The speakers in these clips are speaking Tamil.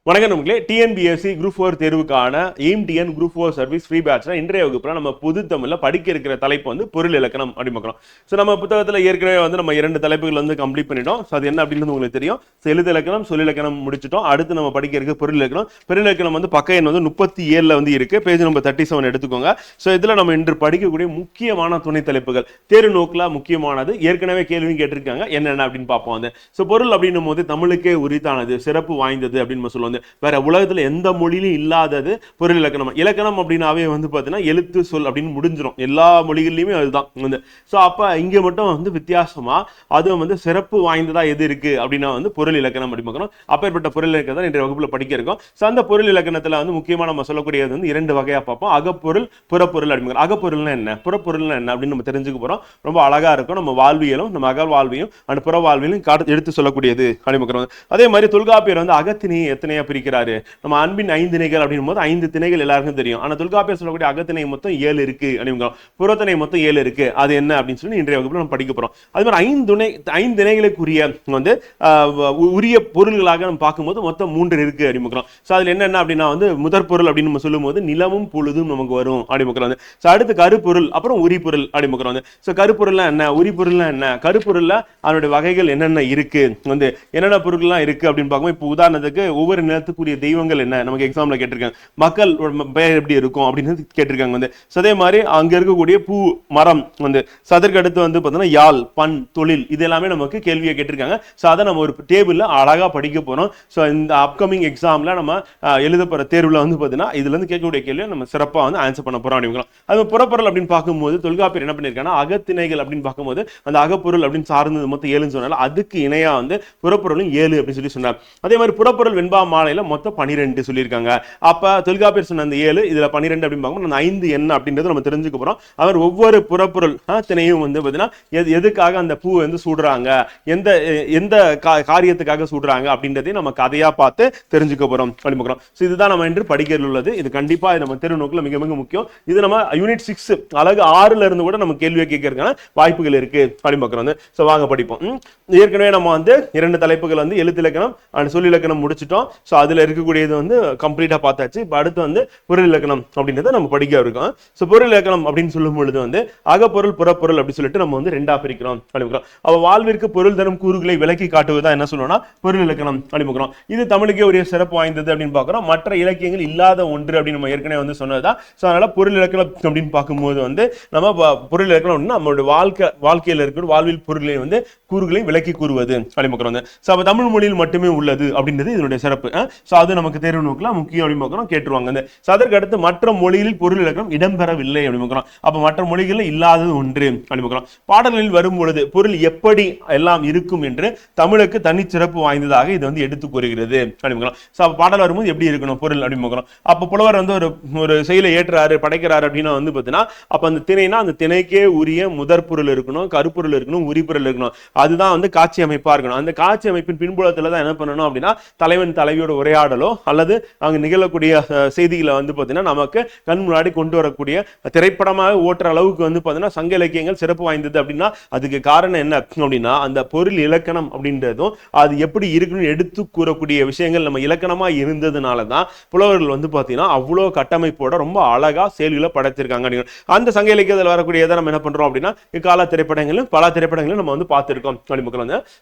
வணக்கம் நமக்கு டிஎன்பிஎஸ்சி குரூப் 4 தேர்வுக்கான எய்ம்டிஎன் குரூப் 4 சர்வீஸ் ஃப்ரீ பேட்ச்ல இன்றைய வகுப்புல நம்ம பொது தமிழ்ல படிக்க இருக்கிற தலைப்பு வந்து பொருள் இலக்கணம் அப்படி பார்க்கலாம். ஸோ நம்ம புத்தகத்தில் ஏற்கனவே வந்து நம்ம 2 தலைப்புகள் வந்து கம்ப்ளீட் பண்ணிட்டோம். ஸோ அது என்ன அப்படின்னு உங்களுக்கு தெரியும். எழுத்து இலக்கணம் சொல் இலக்கணம் முடிச்சிட்டோம். அடுத்து நம்ம படிக்க இருக்க பொருள் இலக்கணம். பொருள் இலக்கணம் வந்து பக்க எண் வந்து 37 வந்து இருக்கு. பேஜ் நம்பர் 37 எடுத்துக்கோங்க. ஸோ இதுல நம்ம இன்று படிக்கக்கூடிய முக்கியமான துணை தலைப்புகள் தேர்வு நோக்கில் முக்கியமானது ஏற்கனவே கேள்வி கேட்டிருக்காங்க என்னென்ன அப்படின்னு பார்ப்போம். வந்து ஸோ பொருள் அப்படின்னும் போது தமிழுக்கே உரித்தானது சிறப்பு வாய்ந்தது அப்படின்னு நம்ம சொல்லுவோம். வேற உலகத்துல எந்த மொழியிலும் இல்லாதது பொருள் இலக்கணம். இலக்கணம் அப்படின்னாவே வந்து பாத்தீங்கன்னா எழுத்து சொல் அப்படின்னு முடிஞ்சிடும். எல்லா மொழிகள்லயுமே அதுதான் வந்து. ஸோ அப்ப இங்க மட்டும் வந்து வித்தியாசமா அதுவும் வந்து சிறப்பு வாய்ந்ததா எது இருக்கு அப்படின்னா வந்து பொருள் இலக்கணம் அப்படி பார்க்கணும். அப்பேற்பட்ட பொருள் இலக்கணம் இன்றைய வகுப்புல படிக்க இருக்கோம். ஸோ அந்த பொருள் இலக்கணத்துல வந்து முக்கியமா நம்ம சொல்லக்கூடியது வந்து 2 வகையா பார்ப்போம். அகப்பொருள் புறப்பொருள் அப்படி. அகப்பொருள்னா என்ன, புறப்பொருள்னா என்ன அப்படின்னு நம்ம தெரிஞ்சுக்க போறோம். ரொம்ப அழகா இருக்கும். நம்ம வாழ்வியலும் நம்ம அக வாழ்வியும் அந்த புற வாழ்வியலும் எடுத்து சொல்லக்கூடியது அப்படி. அதே மாதிரி தொல்காப்பியர் வந்து அகத்தினை எத்தனை பிரிக்கிறாரு. நம்ம அன்பின் 5 திணைகள் அப்படினும் போது 5 திணைகள் எல்லாருக்கும் தெரியும். ஆனா தொல்காப்பியர் சொல்லக்கூடிய அகத்திணை மொத்தம் 7 இருக்கு அப்படிங்க. புறத்திணை மொத்தம் 7 இருக்கு. அது என்ன அப்படின்னு சொல்லி இன்றைய வகுப்புல நம்ம படிக்க போறோம். அது மாதிரி 5 திணைகளுக்குரிய வந்து உரிய பொருள்களாக நம்ம பார்க்கும்போது மொத்தம் 3 இருக்கு அப்படிங்கிறோம். சோ அதுல என்னென்ன அப்படின்னா வந்து முதற் பொருள் அப்படின்னு நம்ம சொல்லும்போது நிலமும் பொழுதும் நமக்கு வரும் அப்படிங்கிறோம். சோ அடுத்து கருப்பொருள் அப்புறம் உரிபொருள் அப்படிங்கிறோம். சோ கருப்பொருள்னா என்ன, உரிபொருள்னா என்ன, கருப்பொருள்ல அதனுடைய வகைகள் என்னென்ன இருக்கு, வந்து என்னென்ன பொருட்கள்லாம் இருக்கு அப்படின்னு பார்க்கும்போது இப்போ உதாரணத்துக்கு ஒவ்வொரு நிலத்துக்குரிய தெய்வங்கள் என்ன நமக்கு எக்ஸாம்ல கேட்டிருக்காங்க. மக்கள் பெயர் எப்படி இருக்கும் அப்படின்னு கேட்டிருக்காங்க. வந்து அதே மாதிரி அங்க இருக்கக்கூடிய பூ மரம் வந்து அதற்கு அடுத்து வந்து பார்த்தீங்கன்னா யாழ் பண் தொழில் இது எல்லாமே நமக்கு கேள்வியை கேட்டிருக்காங்க. ஸோ அதை நம்ம ஒரு டேபிள்ல அழகா படிக்க போறோம். ஸோ இந்த அப்கமிங் எக்ஸாம்ல நம்ம எழுத போற தேர்வுல வந்து பார்த்தீங்கன்னா இதுல இருந்து கேட்கக்கூடிய கேள்வியை நம்ம சிறப்பாக வந்து ஆன்சர் பண்ண போறோம் அப்படிங்கிறோம். அது புறப்பொருள் அப்படின்னு பார்க்கும்போது தொல்காப்பியர் என்ன பண்ணியிருக்காங்கன்னா அகத்திணைகள் அப்படின்னு பார்க்கும்போது அந்த அகப்பொருள் அப்படின்னு சார்ந்தது மொத்தம் 7 சொன்னால அதுக்கு இணையா வந்து புறப்பொருளும் 7 அப்படின்னு சொல்லி சொன்னார். அதே மாதிரி புறப்பொருள் வெண்பா மாலையில மொத்தம் 12 சொல்லியிருக்காங்க. அப்ப தொல்காப்பியர் சொன்ன அந்த 7 இதுல 12 அப்படின்னு பார்க்கும்போது அந்த 5 என்ன அப்படின்றது நம்ம தெரிஞ்சுக்க போறோம். அவர் ஒவ்வொரு புறப்பொருள் திணையும் வந்து பார்த்தீங்கன்னா எதுக்காக அந்த பூ வந்து சூடுறாங்க, எந்த எந்த காரியத்துக்காக சூடுறாங்க அப்படின்றதையும் நம்ம கதையா பார்த்து தெரிஞ்சுக்க போறோம் அப்படிங்கிறோம். ஸோ இதுதான் நம்ம இன்று படிக்கிறது உள்ளது. இது கண்டிப்பா நம்ம தேர்வு நோக்கில் மிக மிக முக்கியம். இது நம்ம யூனிட் 6 அழகு 6ல இருந்து கூட நம்ம கேள்வியை கேட்கறதுக்கான வாய்ப்புகள் இருக்கு அப்படின்னு பார்க்குறோம். ஸோ வாங்க படிப்போம். ஏற்கனவே நம்ம வந்து 2 தலைப்புகள் வந்து எழுத்து இலக்கணம் அண்ட் சொல் இலக்கணம் முடிச்சிட்டோம். ஸோ அதுல இருக்கக்கூடியது வந்து கம்ப்ளீட்டா பார்த்தாச்சு. இப்போ அடுத்து வந்து பொருள் இலக்கணம் அப்படின்றத நம்ம படிக்க இருக்கோம். ஸோ பொருள் இலக்கணம் அப்படின்னு சொல்லும் பொழுது வந்து அகப்பொருள் புறப்பொருள் அப்படி சொல்லிட்டு நம்ம வந்து 2ஆ பிரிக்கிறோம் அப்படிங்கிறோம். அவ வாழ்விற்கு பொருள் தரும் கூறுகளை விளக்கி காட்டுவதா என்ன சொல்லுவோம்னா பொருள் இலக்கணம் அப்படிங்கிறோம். இது தமிழுக்கே ஒரு சிறப்பு வாய்ந்தது அப்படின்னு பார்க்கிறோம். மற்ற இலக்கியங்கள் இல்லாத ஒன்று அப்படின்னு நம்ம ஏற்கனவே வந்து சொன்னதுதான். ஸோ அதனால பொருள் இலக்கணம் அப்படின்னு பார்க்கும்போது வந்து நம்ம பொருள் இலக்கணம் நம்மளுடைய வாழ்க்கையில் இருக்கிற வாழ்வில் பொருளை வந்து கூறுகளை விளக்கி கூறுவது அப்படிங்கிறோம். ஸோ அப்ப தமிழ் மொழியில் மட்டுமே உள்ளது அப்படின்றது இதனுடைய சிறப்பு. ஸோ அது நமக்கு தேர்வு நோக்கில் முக்கியம் அப்படின்னு பார்க்கிறோம். கேட்டுருவாங்க. அதற்கு அடுத்து மற்ற மொழியில் பொருள் இலக்கணம் இடம்பெறவில்லை அப்படின்னு பார்க்கிறோம். அப்ப மற்ற மொழிகளில் இல்லாதது ஒன்று அப்படின்னு பார்க்கிறோம். பாடல்களில் வரும் பொழுது பொருள் எப்படி எல்லாம் இருக்கும் என்று தமிழுக்கு தனிச்சிறப்பு வாய்ந்ததாக இது வந்து எடுத்து கூறுகிறது அப்படின்னு. ஸோ அப்ப பாடல் வரும்போது எப்படி இருக்கணும் பொருள் அப்படின்னு பார்க்கிறோம். அப்ப புலவர் வந்து ஒரு செயலை ஏற்றாரு படைக்கிறாரு அப்படின்னா வந்து பார்த்தீங்கன்னா அப்ப அந்த திணைனா அந்த திணைக்கே உரிய முதற் பொருள் இருக்கணும், கருப்பொருள் இருக்கணும், உரிபொருள் இருக்கணும். அதுதான் வந்து காட்சி அமைப்பா இருக்கணும். அந்த காட்சி அமைப்பின் பின்புலத்துல தான் என்ன பண்ணணும் அப்படின்னா தலைவன் தலைவியோட உரையாடலோ அல்லது அங்க நிகழக்கூடிய செய்திகளை வந்து பார்த்தீங்கன்னா நமக்கு கண் முன்னாடி கொண்டு வரக்கூடிய திரைப்படமாக ஓட்டுற அளவுக்கு வந்து பார்த்தீங்கன்னா சங்க இலக்கியங்கள் சிறப்பு வாய்ந்தது அப்படின்னா அதுக்கு காரணம் என்ன அப்படின்னா அந்த பொருள் இலக்கணம் அப்படின்றதும் அது எப்படி இருக்குன்னு எடுத்து கூறக்கூடிய விஷயங்கள் நம்ம இலக்கணமா இருந்ததுனால தான் புலவர்கள் வந்து பார்த்தீங்கன்னா அவ்வளோ கட்டமைப்போட ரொம்ப அழகா செயல்களை படைத்திருக்காங்க. அந்த சங்க இலக்கியத்தில் வரக்கூடியதை நம்ம என்ன பண்றோம் அப்படின்னா இக்கால திரைப்படங்களும் பல திரைப்படங்களும் நம்ம வந்து பார்த்திருக்கோம் அப்படிங்கிறோம்.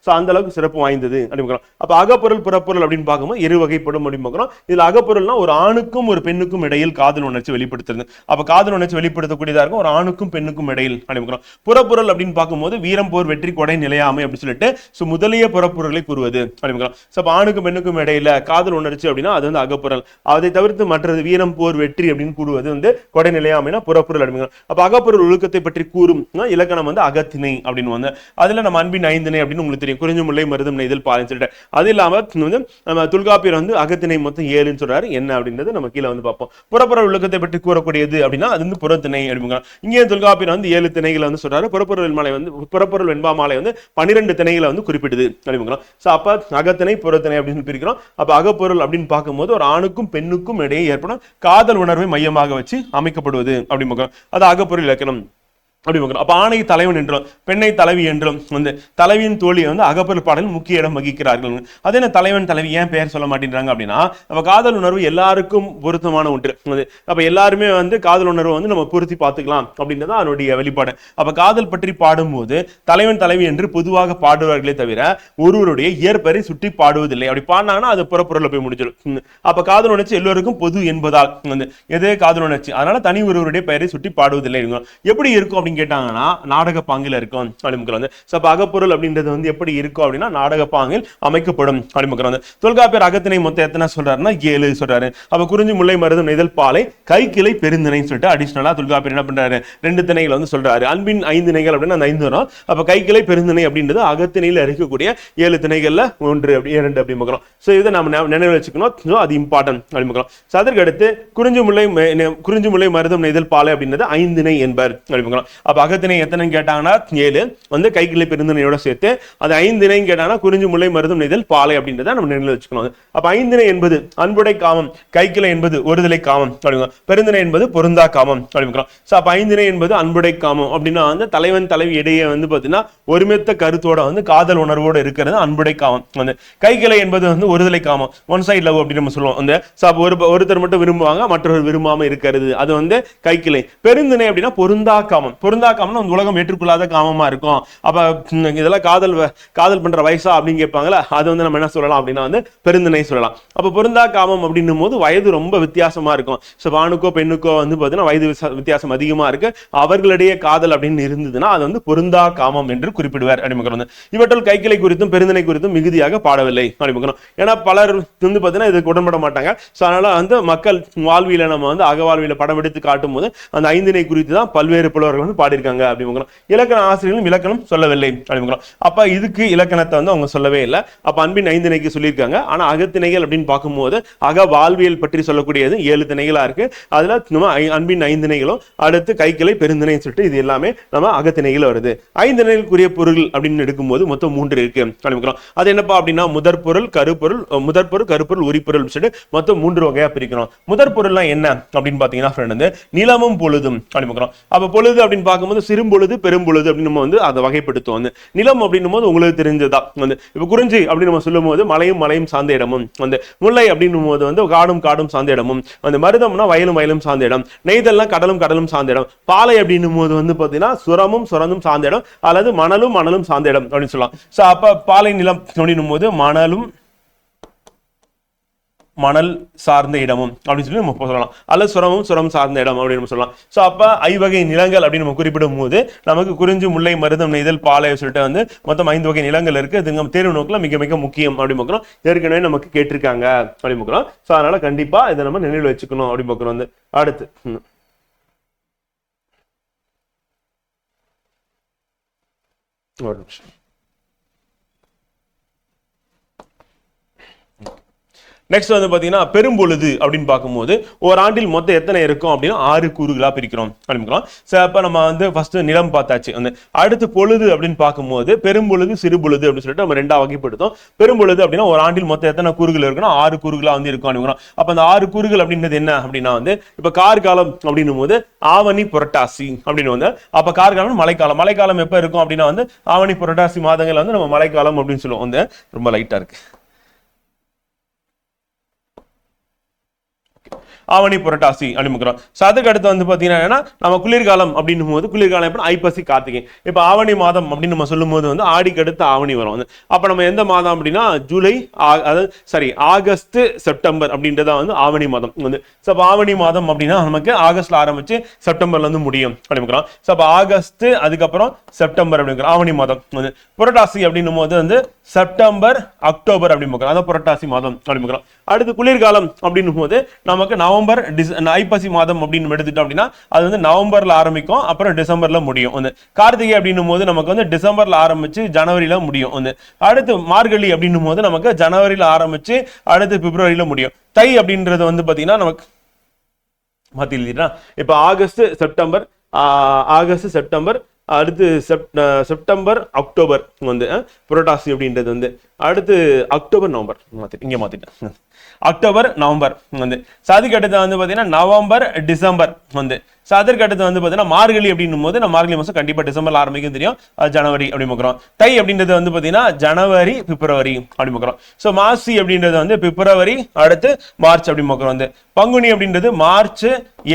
ஸோ அந்த அளவுக்கு சிறப்பு வாய்ந்தது அப்படிங்கிறோம். அப்ப அகப்பொருள் புறப்பொருள் அப்படின்னு பார்க்கும்போது 2 வகைப்படும் அப்படின்னு பார்க்கிறோம். இதுல அகப்பொருள்னா ஒரு ஆணுக்கும் ஒரு பெண்ணுக்கும் இடையில் காதல் உணர்ச்சி வெளிப்படுத்துறது. அப்ப காதல் உணர்ச்சி வெளிப்படுத்தக்கூடியதா இருக்கும் ஒரு ஆணுக்கும் பெண்ணுக்கும் இடையில் அப்படிங்கிறோம். புறப்பொருள் அப்படின்னு பார்க்கும்போது வீரம் போர் வெற்றி கொடை நிலையாமை அப்படின்னு சொல்லிட்டு முதலிய புறப்பொருளை கூறுவது அப்படிங்கிறோம். ஸோ ஆணுக்கும் பெண்ணுக்கும் இடையில காதல் உணர்ச்சி அப்படின்னா அது வந்து அகப்பொருள். அதை தவிர்த்து மற்றது வீரம் போர் வெற்றி அப்படின்னு கூறுவது வந்து கொடை நிலையாமைனா புறப்பொருள் அப்படிங்கிறோம். அப்ப அகப்பொருள் ஒழுக்கத்தை பற்றி கூறும் இலக்கணம் வந்து அகத்திணை அப்படின்னு வந்து அதுல நம்ம அன்பின் 5 திணை அப்படின்னு உங்களுக்கு தெரியும். குறிஞ்சி முல்லை மருதம் நெய்தல் பாலைன்னு சொல்லிட்டு அது இல்லாம வந்து நம்ம தொல்காப்பியர் வந்து அகத்திணை மொத்தம் 7 சொல்றாரு. என்ன அப்படின்றது நம்ம கீழே வந்து பார்ப்போம். புறப்பொருள் ஒழுக்கத்தை பற்றி கூறக்கூடியது அப்படின்னா அது வந்து புறத்திணை அப்படிங்கிறாங்க. இங்கே தொல்காப்பியர் வந்து 7 திணைகளை வந்து சொல்றாரு. புறப்பொருள் வெண்பா மாலை வந்து 12 திணைகளை வந்து குறிப்பிடுது அப்படிங்கிறோம். ஸோ அப்ப அகத்திணை புறத்திணை அப்படின்னு பிரிக்கிறோம். அப்ப அகப்பொருள் அப்படின்னு பார்க்கும்போது ஒரு ஆணுக்கும் பெண்ணுக்கும் இடையே ஏற்படும் காதல் உணர்வை மையமாக வச்சு அமைக்கப்படுவது அப்படிங்கிறோம். அது அகப்பொருள் இலக்கணம். அப்படி பார்க்கிறோம். அப்ப ஆணை தலைவன் என்றும் பெண்ணை தலைவி என்றும் வந்து தலைவியின் தோழியை வந்து அகப்பொருள் பாடலில் முக்கிய இடம் வகிக்கிறார்கள். அதே என்ன தலைவன் தலைவி ஏன் பெயர் சொல்ல மாட்டேங்கிறாங்க அப்படின்னா, நம்ம காதல் உணர்வு எல்லாருக்கும் பொருத்தமான ஒன்று. அப்ப எல்லாருமே வந்து காதல் உணர்வை வந்து நம்ம பொருத்தி பார்த்துக்கலாம் அப்படின்றது அதனுடைய வெளிப்பாடு. அப்ப காதல் பற்றி பாடும்போது தலைவன் தலைவி என்று பொதுவாக பாடுவார்களே தவிர ஒருவருடைய இயற்பெயரை சுற்றி பாடுவதில்லை. அப்படி பாடினாங்கன்னா அது புறப்பொருளை போய் முடிச்சிடும். அப்ப காதல் உணர்ச்சி எல்லோருக்கும் பொது என்பதால் வந்து எதே காதல் உணர்ச்சி, அதனால தனி ஒருவருடைய பெயரை சுற்றி பாடுவதில்லை. எப்படி இருக்கும் கேட்டாங்கன்னா நாடக பாங்கில் இருக்கும் வந்து. அகப்பொருள் அப்படின்றது வந்து எப்படி இருக்கும் அப்படின்னா நாடக பாங்கில் அமைக்கப்படும் வந்து. தொல்காப்பியர் அகத்திணை மொத்தம் எத்தனை சொல்றாருன்னா 7 சொல்றாரு. அப்ப குறிஞ்சி முல்லை மருதம் நெய்தல் பாலை கைக்கிளை பெருந்திணை சொல்லிட்டு அடிஷனலா தொல்காப்பியர் என்ன பண்றாரு 2 திணைகள் வந்து சொல்றாரு. அன்பின் 5 திணைகள் அப்படின்னு அந்த 5 வரும். அப்ப கைக்கிளை பெருந்திணை அப்படின்றது அகத்திணையில் இருக்கக்கூடிய 7 திணைகள்ல 1 அப்படி 2 அப்படி பார்க்கிறோம். சோ இதை நம்ம நினைவு வச்சுக்கணும், அது இம்பார்ட்டன்ட் அப்படி பார்க்கிறோம். அதற்கு அடுத்து குறிஞ்சி முல்லை மருதம் நெய்தல் பாலை அப்படின்றது 5 திணை என்பர் அப்படி பார்க்கிறோம். அப்ப அகத்திணை எத்தனைன்னு கேட்டாங்கன்னா 7 வந்து கைக்கிளை பெருந்திணையோட சேர்த்து அது 5 திணை கேட்டாங்கன்னா குறிஞ்சி முல்லை மருதம் நெய்தல் பாலை அப்படின்றத நம்ம நினைவில் வச்சுக்கணும். அப்ப 5 திணை என்பது அன்புடை காமம், கைக்கிளை என்பது ஒருதலை காமம் அப்படிங்கிறோம், பெருந்திணை என்பது பொருந்தா காமம் அப்படிங்கிறோம். சோ அப்ப 5 திணை என்பது அன்புடை காமம் அப்படின்னா வந்து தலைவன் தலைவி இடையே வந்து பாத்தீங்கன்னா ஒருமித்த கருத்தோட வந்து காதல் உணர்வோட இருக்கிறது அன்புடை காமம். வந்து கைக்கிளை என்பது வந்து ஒருதலை காமம், ஒன் சைட் லவ் அப்படின்னு நம்ம சொல்லுவோம். அந்த ஒருத்தர் மட்டும் விரும்புவாங்க, மற்றொரு விரும்பாம இருக்கிறது, அது வந்து கைக்கிளை. பெருந்திணை அப்படின்னா பொருந்தா காமம். பொருந்தா காமம் உலகம் ஏற்றுக்கொள்ளாத காமமா இருக்கும். அப்ப இதெல்லாம் காதல் பண்ற வயசா அப்படின்னு கேட்பாங்களா, அது வந்து நம்ம என்ன சொல்லலாம் அப்படின்னா வந்து பெருந்திணை சொல்லலாம். அப்ப பொருந்தா காமம் அப்படின்னும் போது வயது ரொம்ப வித்தியாசமா இருக்கும். ஆணுக்கோ பெண்ணுக்கோ வந்து பாத்தீங்கன்னா வயது வித்தியாசம் அதிகமா இருக்கு, அவர்களிடையே காதல் அப்படின்னு இருந்ததுன்னா அது வந்து பொருந்தா காமம் என்று குறிப்பிடுவார் அடிமகன். இவற்றில் கைக்கிளை குறித்தும் பெருந்திணை குறித்தும் மிகுதியாக பாடவில்லை அடிமகன். ஏன்னா பலர் வந்து பாத்தீங்கன்னா இதுக்கு உடன்பட மாட்டாங்க. அதனால வந்து மக்கள் வாழ்வியல நம்ம வந்து அகவாழ்வியல படம் எடுத்து காட்டும் போது அந்த 5 திணை குறித்து தான் பல்வேறு புலவர்கள் வந்து பாடியிருக்காங்க அப்படி இலக்கண ஆசிரியர்களும் இலக்கணம் சொல்லவில்லை அப்படி. அப்ப இதுக்கு இலக்கணத்தை வந்து அவங்க சொல்லவே இல்லை. அப்ப அன்பின் 5 திணைக்கு சொல்லியிருக்காங்க. ஆனா அகத்திணைகள் அப்படின்னு பார்க்கும்போது அக வாழ்வியல் பற்றி சொல்லக்கூடியது 7 திணைகளா இருக்கு. அதுல நம்ம அன்பின் 5 திணைகளும் அடுத்து கைக்கிளை பெருந்திணை சொல்லிட்டு இது எல்லாமே நம்ம அகத்திணைகள் வருது. 5 திணைகளுக்குரிய பொருள் அப்படின்னு எடுக்கும்போது மொத்தம் 3 இருக்கு அப்படிங்கிறோம். அது என்னப்பா அப்படின்னா முதற்பொருள், கருப்பொருள், உரிப்பொருள் சொல்லிட்டு மொத்தம் 3 வகையா பிரிக்கிறோம். முதற்பொருள்லாம் என்ன அப்படின்னு பாத்தீங்கன்னா நிலமும் பொழுதும் அப்படிங்கிறோம். அப்ப பொழுது அப்படின்னு பார்க்கும்போது சிறும்பொழுது பெரும்பொழுது அப்படின்னு நம்ம வந்து அதை வகைப்படுத்துவோம். வந்து நிலம் அப்படின்னும் போது உங்களுக்கு தெரிஞ்சதா வந்து இப்ப குறிஞ்சி அப்படின்னு நம்ம சொல்லும் போது மலையும் சார்ந்த இடமும், வந்து முல்லை அப்படின்னும் போது வந்து காடும் சார்ந்த இடமும், வந்து மருதம்னா வயலும் சார்ந்த இடம், நெய்தல்னா கடலும் சார்ந்த இடம், பாலை அப்படின்னும் போது வந்து பாத்தீங்கன்னா சுரமும் சார்ந்த இடம் அல்லது மணலும் சார்ந்த இடம் அப்படின்னு சொல்லலாம். சோ அப்ப பாலை நிலம் அப்படின்னும் போது மணல் சார்ந்த இடமும் அப்படின்னு சொல்லி நம்ம சொல்லலாம், அல்லது சுரம் சார்ந்த இடம் அப்படின்னு சொல்லலாம். சோ அப்ப 5 வகை நிலங்கள் அப்படின்னு நம்ம குறிப்பிடும் போது நமக்கு குறிஞ்சி முல்லை மருதம் நெய்தல் பாலை சொல்லிட்டு வந்து மொத்தம் 5 வகை நிலங்கள் இருக்கு. இது நம்ம தேர்வு நோக்கில் மிக மிக முக்கியம் அப்படி பார்க்கிறோம். ஏற்கனவே நமக்கு கேட்டிருக்காங்க அப்படி பார்க்கிறோம். சோ அதனால கண்டிப்பா இதை நம்ம நினைவில் வச்சுக்கணும் அப்படி பார்க்கிறோம். வந்து அடுத்து ஒரு நிமிஷம். நெக்ஸ்ட் வந்து பாத்தீங்கன்னா பெரும்பொழுது அப்படின்னு பார்க்கும்போது ஒரு ஆண்டில் மொத்தம் எத்தனை இருக்கும் அப்படின்னா 6 கூறுகளா பிரிக்கிறோம் அப்படிங்கிறோம். அப்ப நம்ம வந்து ஃபர்ஸ்ட் நிலம் பார்த்தாச்சு. வந்து அடுத்து பொழுது அப்படின்னு பார்க்கும்போது பெரும்பொழுது சிறுபொழுது அப்படின்னு சொல்லிட்டு நம்ம 2ஆ வகைப்படுத்தோம். பெரும்பொழுது அப்படின்னா ஒரு ஆண்டில் மொத்தம் எத்தனை கூறுகள் இருக்குன்னா 6 கூறுகளா வந்து இருக்கும் அப்படிங்கிறோம். அப்ப அந்த 6 கூறுகள் அப்படின்றது என்ன அப்படின்னா வந்து இப்ப கார்காலம் அப்படின்னும் போது ஆவணி புரட்டாசி அப்படின்னு வந்து அப்ப கார்காலம் மழைக்காலம் எப்ப இருக்கும் அப்படின்னா வந்து ஆவணி புரட்டாசி மாதங்கள் வந்து நம்ம மழைக்காலம் அப்படின்னு சொல்லுவோம். வந்து ரொம்ப லைட்டா இருக்கு. ஆவணி புரட்டாசி அப்படிங்கிறோம். அதுக்கு அடுத்து வந்து பாத்தீங்கன்னா நம்ம குளிர்காலம் அப்படின்னும் போது குளிர்காலம் எப்ப ஐப்பசி கார்த்திகை. இப்ப ஆவணி மாதம் அப்படின்னு நம்ம சொல்லும் போது வந்து ஆடிக்கு அடுத்து ஆவணி வரும். அப்ப நம்ம எந்த மாதம் அப்படின்னா ஆகஸ்ட் செப்டம்பர் அப்படின்றத வந்து ஆவணி மாதம் வந்து. ஆவணி மாதம் அப்படின்னா நமக்கு ஆகஸ்ட்ல ஆரம்பிச்சு செப்டம்பர்ல இருந்து முடியும் அப்படிங்கிறோம். அப்ப ஆகஸ்ட் அதுக்கப்புறம் செப்டம்பர் அப்படிங்கிற ஆவணி மாதம் வந்து. புரட்டாசி அப்படின்னும் போது வந்து செப்டம்பர் அக்டோபர் அப்படின்னு அதான் புரட்டாசி மாதம் அப்படிங்கிறோம். அடுத்து குளிர்காலம் அப்படின்னும் போது நமக்கு நவம்பர் ஐப்பசி மாதம் அப்படின்னு எடுத்துட்டோம் அப்படின்னா அது வந்து நவம்பர்ல ஆரம்பிக்கும், அப்புறம் டிசம்பர்ல முடியும். வந்து கார்த்திகை அப்படின்னும் போது நமக்கு வந்து டிசம்பர்ல ஆரம்பிச்சு ஜனவரியில முடியும். வந்து அடுத்து மார்கழி அப்படின்னும் போது நமக்கு ஜனவரியில ஆரம்பிச்சு அடுத்து பிப்ரவரியில முடியும். தை அப்படின்றது வந்து பாத்தீங்கன்னா நமக்கு மாத்தினா இப்ப ஆகஸ்ட் செப்டம்பர் அடுத்து செப்டம்பர் அக்டோபர் வந்து புரட்டாசி அப்படின்றது வந்து அடுத்து அக்டோபர் நவம்பர் அக்டோபர் நவம்பர் வந்து. அதுக்கு அடுத்து வந்து பாத்தீங்கன்னா நவம்பர் டிசம்பர் வந்து. ஸோ அதற்கு அடுத்து வந்து பார்த்தீங்கன்னா மார்கழி அப்படின்னும் போது நம்ம மார்கழி மாதம் கண்டிப்பாக டிசம்பர்ல ஆரம்பிக்கும் தெரியும், அது ஜனவரி அப்படி பார்க்குறோம். தை அப்படின்றது வந்து பார்த்தீங்கன்னா ஜனவரி பிப்ரவரி அப்படி பார்க்குறோம். ஸோ மாசி அப்படின்றது வந்து பிப்ரவரி அடுத்து மார்ச் அப்படி பார்க்குறோம். வந்து பங்குனி அப்படின்றது மார்ச்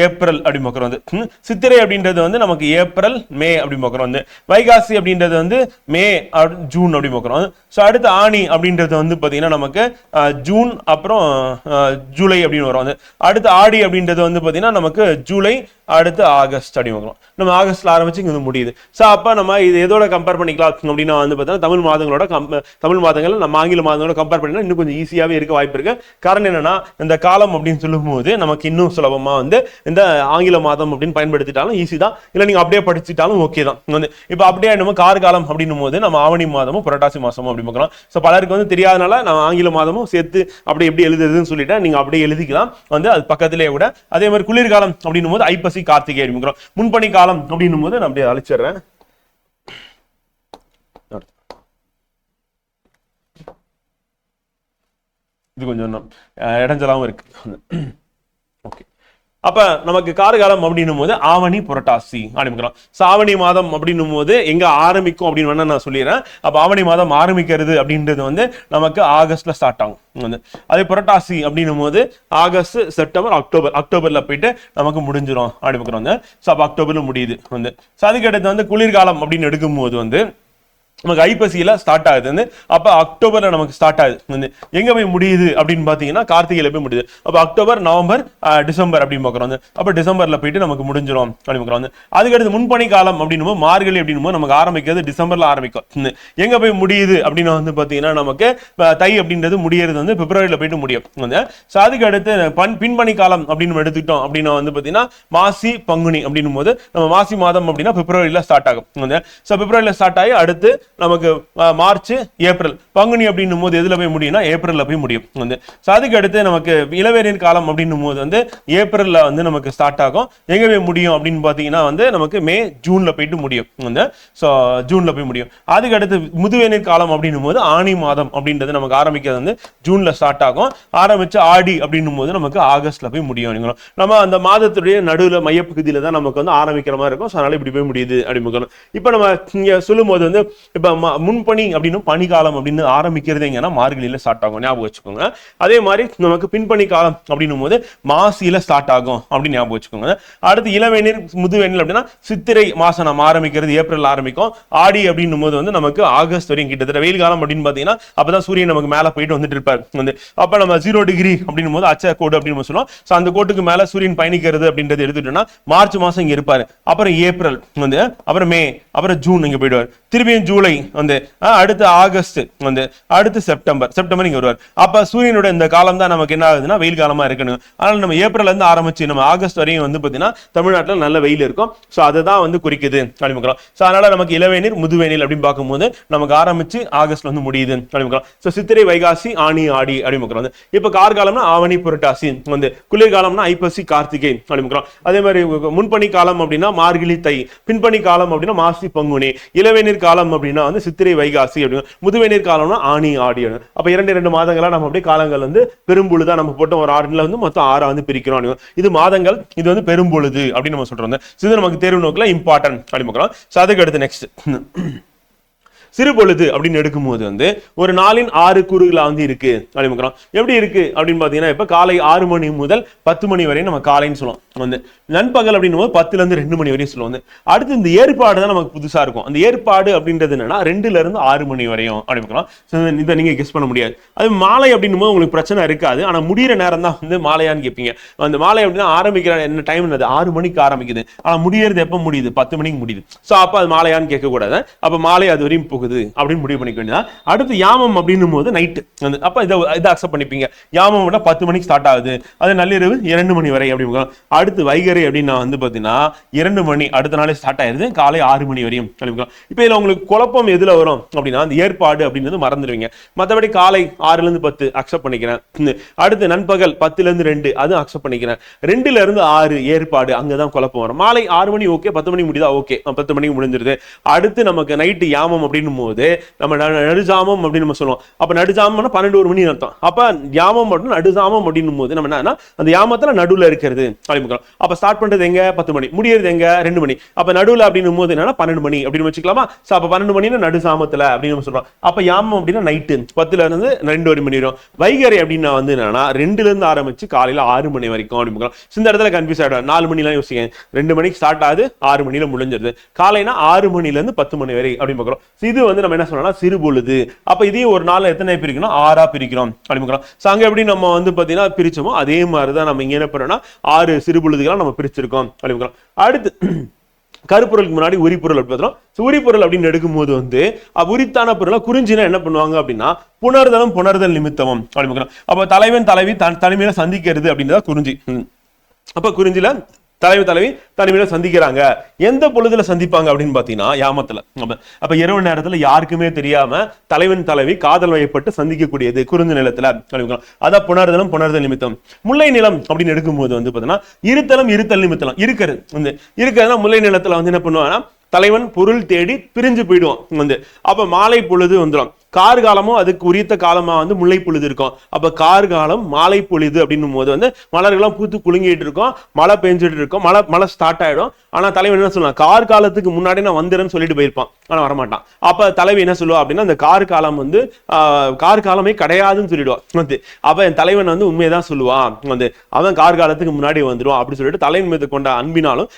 ஏப்ரல் அப்படி பார்க்குறோம். வந்து சித்திரை அப்படின்றது வந்து நமக்கு ஏப்ரல் மே அப்படி பார்க்குறோம். வந்து வைகாசி அப்படின்றது வந்து மே ஜூன் அப்படி பார்க்குறோம். ஸோ அடுத்து ஆணி அப்படின்றது வந்து பார்த்தீங்கன்னா நமக்கு ஜூன் அப்புறம் ஜூலை அப்படின்னு வரும். வந்து அடுத்து ஆடி அப்படின்றது வந்து பார்த்தீங்கன்னா நமக்கு ஜூலை அடுத்து ஆகஸ்ட் அப்படி பார்க்குறோம். நம்ம ஆகஸ்ட்ல ஆரம்பிச்சு இங்க வந்து முடியுது. ஸோ அப்போ நம்ம இது எதோட கம்பேர் பண்ணிக்கலாம் அப்படின்னா வந்து பார்த்தீங்கன்னா தமிழ் மாதங்களோட தமிழ் மாதங்கள் நம்ம ஆங்கில மாதங்களோட கம்பேர் பண்ணினா இன்னும் கொஞ்சம் ஈஸியாகவே இருக்க வாய்ப்பு இருக்கு. காரணம் என்னன்னா இந்த காலம் அப்படின்னு சொல்லும்போது நமக்கு இன்னும் சுலபமா வந்து இந்த ஆங்கில மாதம் அப்படின்னு பயன்படுத்திட்டாலும் ஈஸி தான், இல்லை நீங்க அப்படியே படிச்சுட்டாலும் ஓகே தான். வந்து இப்போ அப்படியே நம்ம கார்காலம் அப்படின்னும் போது நம்ம ஆவணி மாதமும் புரட்டாசி மாசமும் அப்படி பார்க்கலாம். ஸோ பலருக்கு வந்து தெரியாதனால நம்ம ஆங்கில மாதமும் சேர்த்து அப்படி எப்படி எழுதுறதுன்னு சொல்லிட்டு நீங்க அப்படியே எழுதிக்கலாம். வந்து அது பக்கத்திலே கூட அதே மாதிரி குளிர்காலம் அப்படின்னும் போது ஐப்பசி கார்த்திகை அப்படிங்கிறோம். முன்பனி காலம் அப்படின்னும் போது நான் அப்படியே அழிச்சிடுறேன். இது கொஞ்சம் இடைஞ்சலாவும் இருக்கு. ஓகே, அப்ப நமக்கு கார்காலம் அப்படின்னும் போது ஆவணி புரட்டாசி ஆரம்பிக்கிறோம். ஆவணி மாதம் அப்படின்னும் போது எங்க ஆரம்பிக்கும் அப்படின்னு வேணா நான் சொல்லிடுறேன். அப்ப ஆவணி மாதம் ஆரம்பிக்கிறது அப்படின்றது வந்து நமக்கு ஆகஸ்ட்ல ஸ்டார்ட் ஆகும். வந்து அதே புரட்டாசி அப்படின்னும் போது ஆகஸ்ட் செப்டம்பர் அக்டோபர்ல போயிட்டு நமக்கு முடிஞ்சிடும் ஆரம்பிக்கிறோம். ஸோ அப்போ அக்டோபர்ல முடியுது. வந்து அதுக்கு அடுத்து வந்து குளிர்காலம் அப்படின்னு எடுக்கும் போது வந்து நமக்கு ஐப்பசியில ஸ்டார்ட் ஆகுது. வந்து அப்ப அக்டோபர்ல நமக்கு ஸ்டார்ட் ஆகுது. வந்து எங்க போய் முடியுது அப்படின்னு பாத்தீங்கன்னா கார்த்திகையில போய் முடியுது. அப்ப அக்டோபர் நவம்பர் டிசம்பர் அப்படின்னு பாக்குறோம். வந்து அப்ப டிசம்பர்ல போயிட்டு நமக்கு முடிஞ்சிடும் அப்படின்னு பாக்குறோம். அதுக்கடுத்து முன்பனி காலம் அப்படின்னு மார்கழி அப்படின்னு நமக்கு ஆரம்பிக்கிறது டிசம்பர்ல ஆரம்பிக்கும். எங்க போய் முடியுது அப்படின்னு வந்து பாத்தீங்கன்னா நமக்கு தை அப்படின்றது முடியறது வந்து பிப்ரவரியில போயிட்டு முடியும். வந்து அதுக்கு அடுத்து பின்பனி காலம் அப்படின்னு எடுத்துக்கிட்டோம் அப்படின்னா வந்து பாத்தீங்கன்னா மாசி பங்குனி அப்படின்னும் போது நம்ம மாசி மாதம் அப்படின்னா பிப்ரவரியில ஸ்டார்ட் ஆகும். வந்து பிப்ரவரியில ஸ்டார்ட் ஆகி அடுத்து நமக்கு மார்ச் ஏப்ரல் பங்குனி அப்படின்னும் போது எதுல போய் முடியும்னா ஏப்ரல்ல போய் முடியும். வந்து அதுக்கு அடுத்து நமக்கு இளவேனில் காலம் அப்படின்னும் போது வந்து ஏப்ரல்ல வந்து நமக்கு ஸ்டார்ட் ஆகும். எங்க போய் முடியும் அப்படின்னு பாத்தீங்கன்னா வந்து நமக்கு மே ஜூன்ல போயிட்டு முடியும். வந்து ஜூன்ல போய் முடியும். அதுக்கு அடுத்து முதுவேனில் காலம் அப்படின்னும் போது ஆணி மாதம் அப்படின்றது நமக்கு ஆரம்பிக்கிறது வந்து ஜூன்ல ஸ்டார்ட் ஆகும். ஆரம்பிச்சு ஆடி அப்படின்னும் போது நமக்கு ஆகஸ்ட்ல போய் முடியும். நம்ம அந்த மாதத்துடைய நடுவுல மையப்பகுதியில தான் நமக்கு வந்து ஆரம்பிக்கிற மாதிரி இருக்கும். அதனால இப்படி போய் முடியுது அப்படின்னு இப்ப நம்ம இங்க சொல்லும் போது வந்து இப்ப முன்பனி அப்படின்னு பனிக்காலம் அப்படின்னு ஆரம்பிக்கிறது எங்கன்னா மார்கழியில ஸ்டார்ட் ஆகும், ஞாபகம் வச்சுக்கோங்க. அதே மாதிரி நமக்கு பின்பனி காலம் அப்படின்னும் போது மாசியில ஸ்டார்ட் ஆகும் அப்படின்னு ஞாபகம் வச்சுக்கோங்க. அடுத்து இளவேநீர் முதுவேநீர் அப்படின்னா சித்திரை மாசம் நம்ம ஆரம்பிக்கிறது ஏப்ரல் ஆரம்பிக்கும். ஆடி அப்படின்னும் போது வந்து நமக்கு ஆகஸ்ட் வரையும் கிட்டத்தட்ட வெயில் காலம் அப்படின்னு பாத்தீங்கன்னா அப்பதான் சூரியன் நமக்கு மேல போயிட்டு வந்துட்டு இருப்பாரு. வந்து அப்ப நம்ம 0 டிகிரி அப்படின்னும் போது அச்ச கோடு அப்படின்னு சொல்லுவோம். அந்த கோட்டுக்கு மேல சூரியன் பயணிக்கிறது அப்படின்றது எடுத்துட்டோம்னா மார்ச் மாசம் இங்க இருப்பாரு. அப்புறம் ஏப்ரல் வந்து அப்புறம் மே அப்புறம் ஜூன் இங்க போயிடுவார். திரும்பியும் ஜூலை வந்து அடுத்து ஆகஸ்ட் வந்து அடுத்து செப்டம்பர் இங்க வருவார். அப்ப சூரியனோட இந்த காலம் தான் நமக்கு என்ன ஆகுதுன்னா வெயில் காலமா இருக்கணும். அதனால நம்ம ஏப்ரல்ல இருந்து ஆரம்பிச்சு நம்ம ஆகஸ்ட் வரையும் வந்து பாத்தீங்கன்னா தமிழ்நாட்டில் நல்ல வெயில் இருக்கும். சோ அதுதான் வந்து குறிக்குது அப்படிங்கிறோம். சோ அதனால நமக்கு இளவேநீர் முதுவேநீர் அப்படின்னு பார்க்கும்போது நமக்கு ஆரம்பிச்சு ஆகஸ்ட்ல வந்து முடியுது அப்படிங்கிறோம். சோ சித்திரை வைகாசி ஆணி ஆடி அப்படிங்கிறோம். இப்ப கார்காலம்னா ஆவணி புரட்டாசி, வந்து குளிர்காலம்னா ஐப்பசி கார்த்திகை அப்படிங்கிறோம். அதே மாதிரி முன்பனி காலம் அப்படின்னா மார்கழி தை, பின்பனி காலம் அப்படின்னா மாசி பங்குனி, இளவேநீர் காலம் அப்படின்னா வந்து சித்திரை வைகாசி அப்படின்னு, முதுவேநீர் காலம்னா ஆணி ஆடி. அப்ப 2 மாதங்களா நம்ம அப்படியே காலங்கள் வந்து பெரும்பொழுதா நம்ம போட்டோம். ஒரு 6 வந்து மொத்தம் 6 வந்து பிரிக்கிறோம். இது மாதங்கள், இது வந்து பெரும்பொழுது அப்படின்னு நம்ம சொல்றோம். இது நமக்கு தேர்வு நோக்கில் இம்பார்ட்டன்ட் அப்படின்னு பார்க்கிறோம். அதுக்கு அடுத்து நெக்ஸ்ட் சிறுபொழுது அப்படின்னு எடுக்கும்போது வந்து ஒரு நாளின் 6 கூறுகளா வந்து இருக்கு அப்படின்னு எப்படி இருக்கு அப்படின்னு பாத்தீங்கன்னா இப்ப காலை 6 மணி முதல் 10 மணி வரை நம்ம காலைன்னு சொல்லுவோம். வந்து நண்பகல் அப்படின்னும் போது 10ல இருந்து 2 மணி வரையும் சொல்லுவோம். அடுத்து இந்த ஏற்பாடு தான் நமக்கு புதுசா இருக்கும். அந்த ஏற்பாடு அப்படின்றது என்னன்னா 2ல இருந்து 6 மணி வரையும் அப்படின்னு இதை நீங்க கெஸ் பண்ண முடியாது. அது மாலை அப்படின்னும் போது உங்களுக்கு பிரச்சனை இருக்காது. ஆனா முடிகிற நேரம் தான் வந்து மாலையான்னு கேட்பீங்க. அந்த மாலை அப்படின்னா ஆரம்பிக்கிற என்ன டைம் 6 மணிக்கு ஆரம்பிக்குது. ஆனா முடியறது எப்ப முடியுது? 10 மணிக்கு முடியுது. சோ அப்ப அது மாலையான்னு கேட்க கூடாது. அப்ப மாலை அது வரையும் போகுது அப்படின்னு முடிவு பண்ணிக்க வேண்டியதான். அடுத்து யாமம் அப்படின்னும் போது நைட்டு, அப்ப இதை அக்செப்ட் பண்ணிப்பீங்க. யாமம் 10 மணிக்கு ஸ்டார்ட் ஆகுது, அது நள்ளிரவு 2 மணி வரை அப்படி. அடுத்து வைகறை அப்படின்னா வந்து பாத்தீங்கன்னா 2 மணி அடுத்த நாளே ஸ்டார்ட் ஆயிருது, காலை 6 மணி வரையும். இப்ப இதுல உங்களுக்கு குழப்பம் எதுல வரும் அப்படின்னா அந்த ஏற்பாடு அப்படின்றது மறந்துடுவீங்க. மற்றபடி காலை 6ல இருந்து 10 அக்செப்ட் பண்ணிக்கிறேன். அடுத்து நண்பகல் 10ல இருந்து 2 அது அக்செப்ட் பண்ணிக்கிறேன். 2ல இருந்து 6 ஏற்பாடு, அங்கதான் குழப்பம் வரும். மாலை 6 மணி ஓகே, 10 மணி முடியுதா ஓகே, 10 மணிக்கு முடிஞ்சிருது. அடுத்து நமக்கு நைட்டு யாமம் அப்படின்னு அப்படின்னும் போது நம்ம நடுஜாமம் அப்படின்னு நம்ம சொல்லுவோம். அப்ப நடுஜாமம்னா 12 மணி அர்த்தம். அப்ப யாமம் அப்படின்னு நடுஜாமம் அப்படின்னும் போது நம்ம என்னன்னா அந்த யாமத்துல நடுவுல இருக்கிறது அப்படின்னு. அப்ப ஸ்டார்ட் பண்றது எங்க 10 மணி, முடியறது எங்க 2 மணி. அப்ப நடுவுல அப்படின்னும் போது என்னன்னா 12 மணி அப்படின்னு வச்சுக்கலாமா? அப்ப 12 மணினா நடுசாமத்துல அப்படின்னு நம்ம சொல்றோம். அப்ப யாமம் அப்படின்னா நைட்டு 10ல இருந்து 2 மணி வரும். வைகரை அப்படின்னா வந்து என்னன்னா 2ல இருந்து ஆரம்பிச்சு காலையில 6 மணி வரைக்கும் அப்படின்னு. இந்த இடத்துல கன்ஃபியூஸ் ஆயிடும். 4 மணிலாம் யோசிங்க, 2 மணிக்கு ஸ்டார்ட் ஆகுது, 6 மணில முடிஞ்சிருது. காலைனா 6 மணில இருந்து 10 மணி வரை அப்படின்னு பார்க்கிறோம். இது வந்து நம்ம என்ன சொல்லலாம், சிறு பொழுது. அப்ப இதையும் ஒரு நாள் எத்தனை பிரிக்கணும், 6ஆ பிரிக்கிறோம் அப்படின்னு. அங்க எப்படி நம்ம வந்து பாத்தீங்கன்னா பிரிச்சோமோ அதே மாதிரிதான் நம்ம இங்க என்ன பண்ணோம்னா 6 சிறு பொழுதுகளா நம்ம பிரிச்சிருக்கோம் அப்படின்னு. அடுத்து கருப்பொருளுக்கு முன்னாடி உரிப்பொருள் பார்த்தோம். உரிப்பொருள் அப்படின்னு எடுக்கும்போது வந்து உரித்தான பொருளை குறிஞ்சினா என்ன பண்ணுவாங்க அப்படின்னா புணர்தல் நிமித்தமும் அப்படின்னு. அப்ப தலைவன் தலைவி தனிமையில சந்திக்கிறது அப்படின்றத குறிஞ்சி. அப்ப குறிஞ்சில தலைவி தனிமையில சந்திக்கிறாங்க. எந்த பொழுதுல சந்திப்பாங்க அப்படின்னு பாத்தீங்கன்னா யாமத்துல. அப்ப இரவு நேரத்துல யாருக்குமே தெரியாம தலைவன் தலைவி காதல் வயப்பட்டு சந்திக்கக்கூடியது குறிஞ்சி நிலத்துல. அதான் புணர்தல் நிமித்தம். முல்லை நிலம் அப்படின்னு எடுக்கும்போது வந்து பாத்தீங்கன்னா இருத்தல் நிமித்தம் இருக்கிறதுனா முல்லை நிலத்துல வந்து என்ன பண்ணுவாங்கன்னா தலைவன் பொருள் தேடி பிரிஞ்சு போயிடுவான் வந்து. அப்ப மாலை பொழுது வந்துடும். கார்காலமும் அதுக்கு உரித்த காலமா வந்து முல்லை பொழுது இருக்கும். அப்ப கார்காலம் மாலை பொழுது அப்படின்னும் போது வந்து மலர்கள்லாம் பூத்து குலுங்கிட்டு இருக்கும், மழை பெஞ்சிட்டு இருக்கும், மழை ஸ்டார்ட் ஆயிடும். ஆனா தலைவன் என்ன சொல்லுவான், கார்காலத்துக்கு முன்னாடி நான் வந்துடுறேன்னு சொல்லிட்டு போயிருப்பான், ஆனா வரமாட்டான். அப்ப தலைவி என்ன சொல்லுவா அப்படின்னா அந்த கார்காலம் வந்து கார்காலமே கிடையாதுன்னு சொல்லிடுவான் வந்து. அப்ப என் தலைவன் வந்து உண்மையதான் சொல்லுவான் வந்து, அவன் கார்காலத்துக்கு முன்னாடி வந்துடுவான் அப்படின்னு சொல்லிட்டு தலைவன் மீது கொண்ட அன்பினாலும்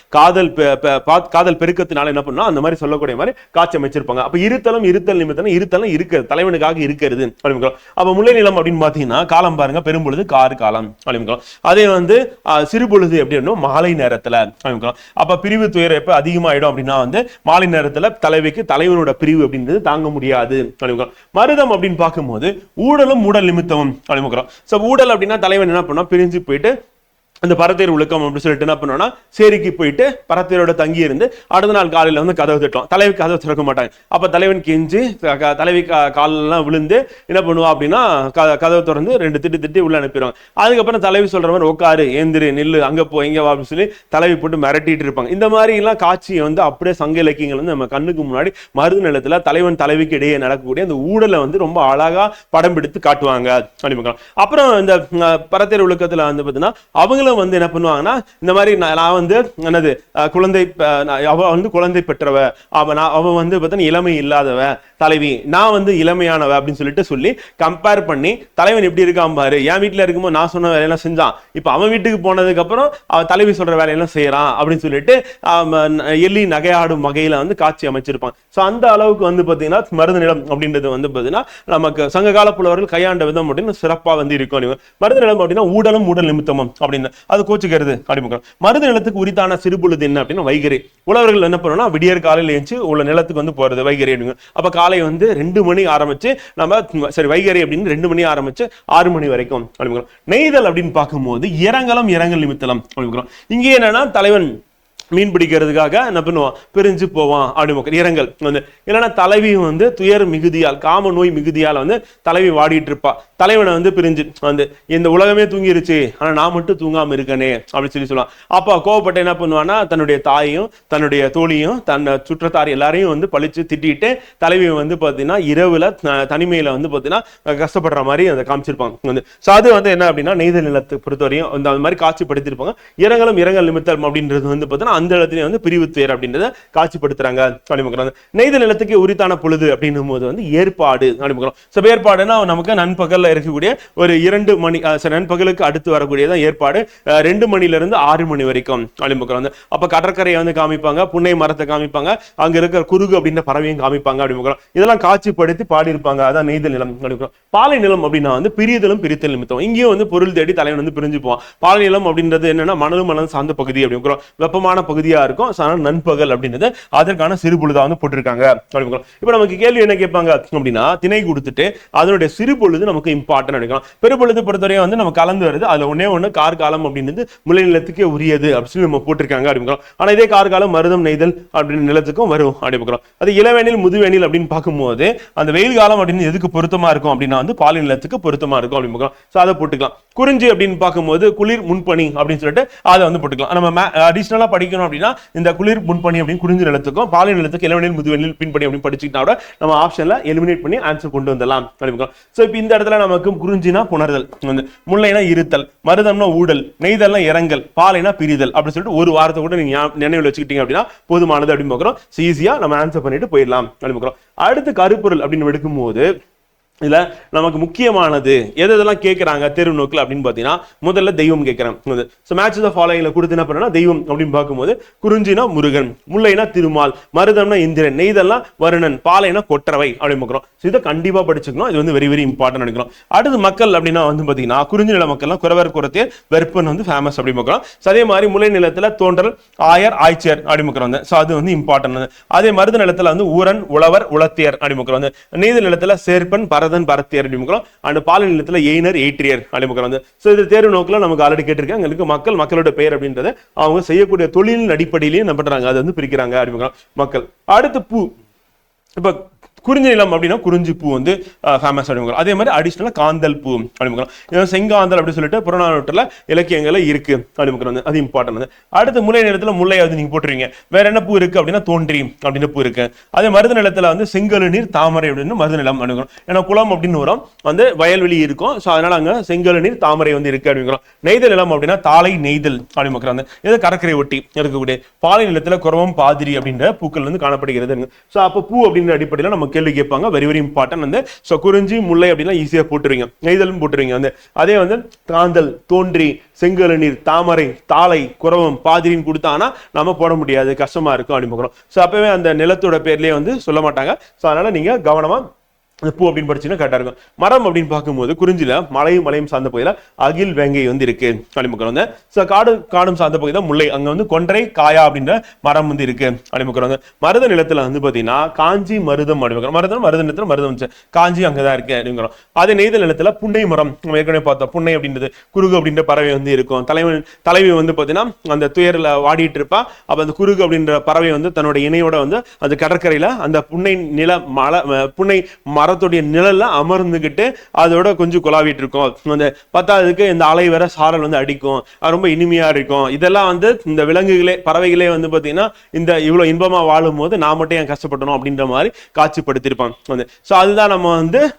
காதல் பெருக்கத்தினால என்ன பண்ணா அந்த மாதிரி சொல்லக்கூடிய மாதிரி காட்சி அமைச்சிருப்பாங்க. அப்ப இருத்தல் நிமித்தம் இருத்தலும் இருக்கிறது, தலைவனுக்காக இருக்கிறது. அப்ப முல்லை நிலம் அப்படின்னு பாத்தீங்கன்னா காலம் பாருங்க, பெரும்பொழுது கார்காலம் அப்படிங்கிறோம். அதே வந்து சிறு பொழுது எப்படின்னா மாலை நேரத்துல அப்படிங்கிறோம். அப்ப பிரிவு துயரம் எப்ப அதிகமாயிடும் அப்படின்னா வந்து மாலை நேரத்துல தலைவனோட பிரிவு அப்படின்றது தாங்க முடியாது அப்படிங்கிறோம். மருதம் அப்படின்னு பார்க்கும்போது ஊடலும் மூடல் நிமித்தமும் அப்படிங்கிறோம். ஊடல் அப்படின்னா தலைவன் என்ன பண்ணா பிரிஞ்சு போயிட்டு அந்த பரத்தேர் ஒழுக்கம் அப்படின்னு சொல்லிட்டு என்ன பண்ணுவோம்னா சேரிக்கு போயிட்டு பரத்தேரோட தங்கி இருந்து அடுத்த நாள் காலையில வந்து கதவு தட்டுவோம். தலைவி கதவு திறக்க மாட்டாங்க. அப்ப தலைவன் கெஞ்சி தலைவி காலெல்லாம் விழுந்து என்ன பண்ணுவா அப்படின்னா கதவை திறந்து 2 திட்டி உள்ள அனுப்பிடுவாங்க. அதுக்கப்புறம் தலைவி சொல்ற மாதிரி உட்காரு, ஏந்திரு, நில்லு, அங்க போ, எங்க வா அப்படின்னு சொல்லி தலைவி போட்டு மிரட்டிட்டு இருப்பாங்க. இந்த மாதிரி எல்லாம் காட்சியை வந்து அப்படியே சங்க இலக்கியங்கள் வந்து நம்ம கண்ணுக்கு முன்னாடி மருது நிலத்துல தலைவன் தலைவிக்கு இடையே நடக்கக்கூடிய அந்த ஊடலை வந்து ரொம்ப அழகா படம் பிடித்து காட்டுவாங்க அப்படின்னு. அப்புறம் இந்த பரத்தேர் ஒழுக்கத்துல வந்து பாத்தீங்கன்னா அவங்க வந்து என்ன பண்ணுவாங்கன்னா இந்த மாதிரி நான் வந்து என்னது குழந்தை அவ வந்து குழந்தை பெற்றவ, அவ வந்து பார்த்தா இளமை இல்லாதவ தலைவி, நான் வந்து இளமையானவ அப்படின்னு சொல்லிட்டு சொல்லி கம்பேர் பண்ணி தலைவன் எப்படி இருக்கான் பாரு, என் வீட்டுல இருக்கும்போது நான் சொன்ன வேலையெல்லாம் செஞ்சான், இப்ப அவன் வீட்டுக்கு போனதுக்கு அப்புறம் அவன் தலைவி சொல்ற வேலையெல்லாம் செய்யறான் அப்படின்னு சொல்லிட்டு எள்ளி நகையாடும் வகையில வந்து காட்சி அமைச்சிருப்பான். சோ அந்த அளவுக்கு வந்து பாத்தீங்கன்னா மருது நிலம் அப்படின்றது வந்து பாத்தீங்கன்னா நமக்கு சங்ககால புலவர்கள் கையாண்ட விதம் அப்படின்னு சிறப்பா வந்து இருக்கும். மருது நிலம் அப்படின்னா ஊடலும் மூடல் நிமித்தமும் அப்படின்னு அது கோச்சுக்கிறது அப்படிமுகம். மருது நிலத்துக்கு உரித்தான சிறு பொழுது என்ன அப்படின்னா வைகரை. உழவர்கள் என்ன பண்ணணும்னா விடியற் காலையில் எழுந்து உள்ள நிலத்துக்கு வந்து போறது வைகரை அப்படிங்க. அப்ப காலை வந்து 2 மணி ஆரம்பிச்சு நம்ம சரி வைகரை அப்படின்னு 2 மணி ஆரம்பிச்சு 6 மணி வரைக்கும் அப்படிங்கிறோம். நெய்தல் அப்படின்னு பார்க்கும்போது இரங்கல் நிமித்தலம் அப்படிங்கிறோம். இங்கே என்னன்னா தலைவன் மீன் பிடிக்கிறதுக்காக என்ன பண்ணுவான், பிரிஞ்சு போவான் அப்படி இரங்கல் வந்து. இல்லைன்னா தலைவி வந்து துயர் மிகுதியால் காம நோய் மிகுதியால் வந்து தலைவி வாடிட்டு இருப்பா. தலைவனை வந்து பிரிஞ்சு வந்து இந்த உலகமே தூங்கிருச்சு ஆனா நான் மட்டும் தூங்காம இருக்கனே அப்படின்னு சொல்லி சொல்லுவான். அப்ப கோவப்பட்ட என்ன பண்ணுவான்னா தன்னுடைய தாயையும் தன்னுடைய தோழியும் தன் சுற்றத்தார் எல்லாரையும் வந்து பழிச்சு திட்டிட்டு தலைவி வந்து பாத்தீங்கன்னா இரவுல தனிமையில வந்து பாத்தீங்கன்னா கஷ்டப்படுற மாதிரி அதை காமிச்சிருப்பாங்க வந்து. சோ அது வந்து என்ன அப்படின்னா நெய்தல் நிலத்தை பொறுத்தவரையும் அந்த மாதிரி காட்சிப்படுத்திருப்பாங்க. இரங்கல் நிமித்தம் அப்படின்றது வந்து பாத்தீங்கன்னா அந்த இடத்துல வந்து பிரிவு துயர் அப்படின்றத காட்சிப்படுத்துறாங்க அப்படிங்கிறாங்க. நெய்தல் நிலத்துக்கு உரித்தான பொழுது அப்படின்னும் போது வந்து ஏற்பாடு அப்படிங்கிறோம். சோ ஏற்பாடுனா நமக்கு நண்பகல்ல இருக்கக்கூடிய ஒரு 2 மணி நண்பகலுக்கு அடுத்து வரக்கூடியதான் ஏற்பாடு. 2 மணில இருந்து 6 மணி வரைக்கும் அப்படிங்கிறாங்க. அப்ப கடற்கரையை வந்து காமிப்பாங்க, புன்னை மரத்தை காமிப்பாங்க, அங்க இருக்கிற குருகு அப்படின்ற பறவையும் காமிப்பாங்க அப்படிங்கிறோம். இதெல்லாம் காட்சிப்படுத்தி பாடியிருப்பாங்க. அதான் நெய்தல் நிலம் அப்படிங்கிறோம். பாலை நிலம் அப்படின்னா வந்து பிரித்தல் நிமித்தம். இங்கேயும் வந்து பொருள் தேடி தலைவன் வந்து பிரிஞ்சு போவான். பாலை நிலம் அப்படின்றது என்னன்னா மணல் சார்ந்த பகுதி அப்படிங்கிறோம். வெப்பமான பகுதியா இருக்கும். நண்பகல் அப்படின்றது அதற்கான சிறு பொழுதா வந்து போட்டிருக்காங்க. இப்ப நமக்கு கேள்வி என்ன கேட்பாங்க அப்படின்னா திணை கொடுத்துட்டு அதனுடைய சிறு பொழுது நமக்கு இம்பார்ட்டன் எடுக்கலாம். பெரும்பொழுது பொறுத்தவரையும் வந்து நம்ம கலந்து வருது. அதுல ஒண்ணு கார்காலம் அப்படின்றது முல்லை நிலத்துக்கே உரியது அப்படின்னு சொல்லி நம்ம போட்டிருக்காங்க அப்படிங்கிறோம். ஆனா இதே கார்காலம் மருதம் நெய்தல் அப்படின்னு நிலத்துக்கும் வரும் அப்படிங்கிறோம். அது இளவேனில் முதுவேனில் அப்படின்னு பார்க்கும்போது அந்த வெயில் காலம் அப்படின்னு எதுக்கு பொருத்தமா இருக்கும் அப்படின்னா வந்து பாலை நிலத்துக்கு பொருத்தமா இருக்கும் அப்படிங்கிறோம். சோ அதை போட்டுக்கலாம். குறிஞ்சி அப்படின்னு பார்க்கும்போது குளிர் முன்பணி அப்படின்னு சொல்லிட்டு அதை வந்து போட்டுக்கலாம். நம்ம அடிஷனலா படிக்க படிக்கணும் அப்படின்னா இந்த குளிர் முன்பணி அப்படின்னு குறிஞ்சி நிலத்துக்கும் பாலை நிலத்துக்கு இளவெளியில் முதுவெளியில் பின்பணி அப்படின்னு படிச்சுக்கிட்டா கூட நம்ம ஆப்ஷன்ல எலிமினேட் பண்ணி ஆன்சர் கொண்டு வந்துடலாம். சோ இப்போ இந்த இடத்துல நமக்கு குறிஞ்சினா புணர்தல், முல்லைனா இருத்தல், மருதம்னா ஊடல், நெய்தல்னா இறங்கல், பாலைனா பிரிதல் அப்படின்னு சொல்லிட்டு ஒரு வாரத்தை கூட நீங்க நினைவில் வச்சுக்கிட்டீங்க அப்படின்னா போதுமானது அப்படின்னு பார்க்கிறோம். ஈஸியா நம்ம ஆன்சர் பண்ணிட்டு போயிடலாம் அப்படின்னு பார்க்கிறோம். அடுத்து கருப்பொருள் அப்படின்னு எடுக்கும்போது இதுல நமக்கு முக்கியமானது எதெல்லாம் கேட்கறாங்க தேர்வு நோக்கில் அப்படின்னு பாத்தீங்கன்னா முதல்ல தெய்வம் கேட்கறாங்க. மேட்ச் த ஃபாலோயிங்ல கொடுத்து என்ன பண்ணா தெய்வம் அப்படின்னு பார்க்கும்போது குறிஞ்சினா முருகன், முல்லைனா திருமால், மருதம்னா இந்திரன், நெய்தல்னா வருணன், பாலைனா கொற்றவை அப்படின்னு பார்க்கிறோம். இதை கண்டிப்பா படிச்சுக்கணும். இது வெரி வெரி இம்பார்ட்டன் நினைக்கிறோம். அடுத்து மக்கள் அப்படின்னா பாத்தீங்கன்னா குறிஞ்சி நில மக்கள்லாம் குறவர் குறத்தே வெறுப்பன் ஃபேமஸ் அப்படின்னு பார்க்கிறோம். அதே மாதிரி முல்லை நிலத்துல தோன்றல், ஆயர், ஆய்ச்சியர் அப்படின்னு பார்க்கிறோம். அது இம்பார்ட்டன். அதே மருத நிலத்துல ஊரன், உழவர், உளத்தியர் அப்படின்னு பார்க்கிறோம். நெய்தல் நிலத்துல சேர்ப்பன், பரத்தியர் அண்ட் பாலை நிலத்துல எயினர், எயிட்ரியர் அப்படின்னு. சோ இது தேர்வு நோக்கில் நமக்கு ஆல்ரெடி கேட்டிருக்காங்க. மக்கள், மக்களோட பெயர் அப்படின்றத அவங்க செய்யக்கூடிய தொழிலின் அடிப்படையிலேயே என்ன பண்றாங்க அதை பிரிக்கிறாங்க அப்படின்னு மக்கள். அடுத்து பூ. இப்ப குறிஞ்சி நிலம் அப்படின்னா குறிஞ்சி பூ ஃபேமஸ் அப்படிங்க. அதே மாதிரி அடிஷனலா காந்தல் பூ அப்படிங்க. செங்காந்தல் அப்படின்னு சொல்லிட்டு புறநானூற்றுல இலக்கியங்கள்ல இருக்கு அப்படிங்க. அது இம்பார்ட்டன்ட். அடுத்து முல்லை நிலத்துல முல்லை நீங்க போட்டுருவீங்க. வேற என்ன பூ இருக்கு அப்படின்னா தோன்றி அப்படின்னு பூ இருக்கு. அதே மருத நிலத்துல செங்கழு நீர் தாமரை அப்படின்னு மருத நிலம் அப்படிங்கிறோம். ஏன்னா குளம் அப்படின்னு வரும் வயல்வெளி இருக்கும். ஸோ அதனால அங்க செங்கழு நீர் தாமரை இருக்கு அப்படிங்கிறோம். நெய்தல் நிலம் அப்படின்னா தாளை, நெய்தல் அப்படிங்கிறாங்க. இது கடற்கரை ஒட்டி இருக்கக்கூடிய. பாலை நிலத்துல குரவம், பாதிரி அப்படின்ற பூக்கள் காணப்படுகிறது. ஸோ அப்போ பூ அப்படின்ற அடிப்படையில் நமக்கு கேள்வி கேட்பாங்க. Very very important. சோ குறிஞ்சி, முல்லை அப்படின்னா ஈஸியா போட்டுருவீங்க. நெய்தலும் போட்டுருவீங்க. அதே காந்தல், தோன்றி, செங்கழு நீர், தாமரை, தாளை, குரவம், பாதிரின்னு கொடுத்தானா நம்ம போட முடியாது, கஷ்டமா இருக்கும் அப்படின்னு பார்க்கிறோம். சோ அப்பவே அந்த நிலத்தோட பேர்லயே சொல்ல மாட்டாங்க. சோ அதனால நீங்க கவனமா பூ அப்படின்னு படிச்சீங்கன்னா கரெக்டா இருக்கும். மரம் அப்படின்னு பார்க்கும்போது குறிஞ்சில மலையும் சார்ந்த பகுதியில அகில், வேங்கை இருக்கு அப்படின்னு. காடும் சார்ந்த பகுதியில முல்லை, அங்க கொன்றை, காயா அப்படின்ற மரம் இருக்கு அப்படின்னு. மருத நிலத்துல பாத்தீங்கன்னா காஞ்சி, மருதம் அப்படின்னு. மருத நிலத்துல மருதம், காஞ்சி அங்கதான் இருக்கு அப்படிங்கிறோம். அதே நெய்தல் நிலத்துல புன்னை மரம், ஏற்கனவே பார்த்தோம். புன்னை அப்படின்றது குருகு அப்படின்ற பறவை இருக்கும். தலைவி பாத்தீங்கன்னா அந்த துயர்ல வாடிட்டு இருப்பா. அப்ப அந்த குருகு அப்படின்ற பறவை தன்னோட இணையோட அந்த கடற்கரையில அந்த புன்னை நில புன்னை மரத்துடைய நிழல்ல அமர்ந்துகிட்டு அதோட கொஞ்சம் குழாவிட்டு இருக்கும். அந்த பத்தாவதுக்கு இந்த அலை வேற சாரல் அடிக்கும், ரொம்ப இனிமையா இருக்கும். இதெல்லாம் இந்த விலங்குகளே, பறவைகளே பாத்தீங்கன்னா இந்த இவ்வளவு இன்பமா வாழும் போது நான் மட்டும் ஏன் கஷ்டப்படணும் அப்படின்ற மாதிரி காட்சிப்படுத்திருப்பாங்க. சோ அதுதான் நம்ம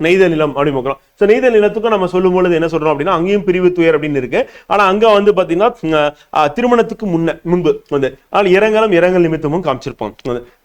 நெய்தல் நிலம் அப்படின்னு பார்க்கிறோம். சோ நெய்தல் நிலத்துக்கும் நம்ம சொல்லும் பொழுது என்ன சொல்றோம் அப்படின்னா அங்கேயும் பிரிவு துயர் அப்படின்னு இருக்கு. ஆனா அங்க பாத்தீங்கன்னா திருமணத்துக்கு முன்பு இரங்கல் நிமித்தமும் காமிச்சிருப்போம்.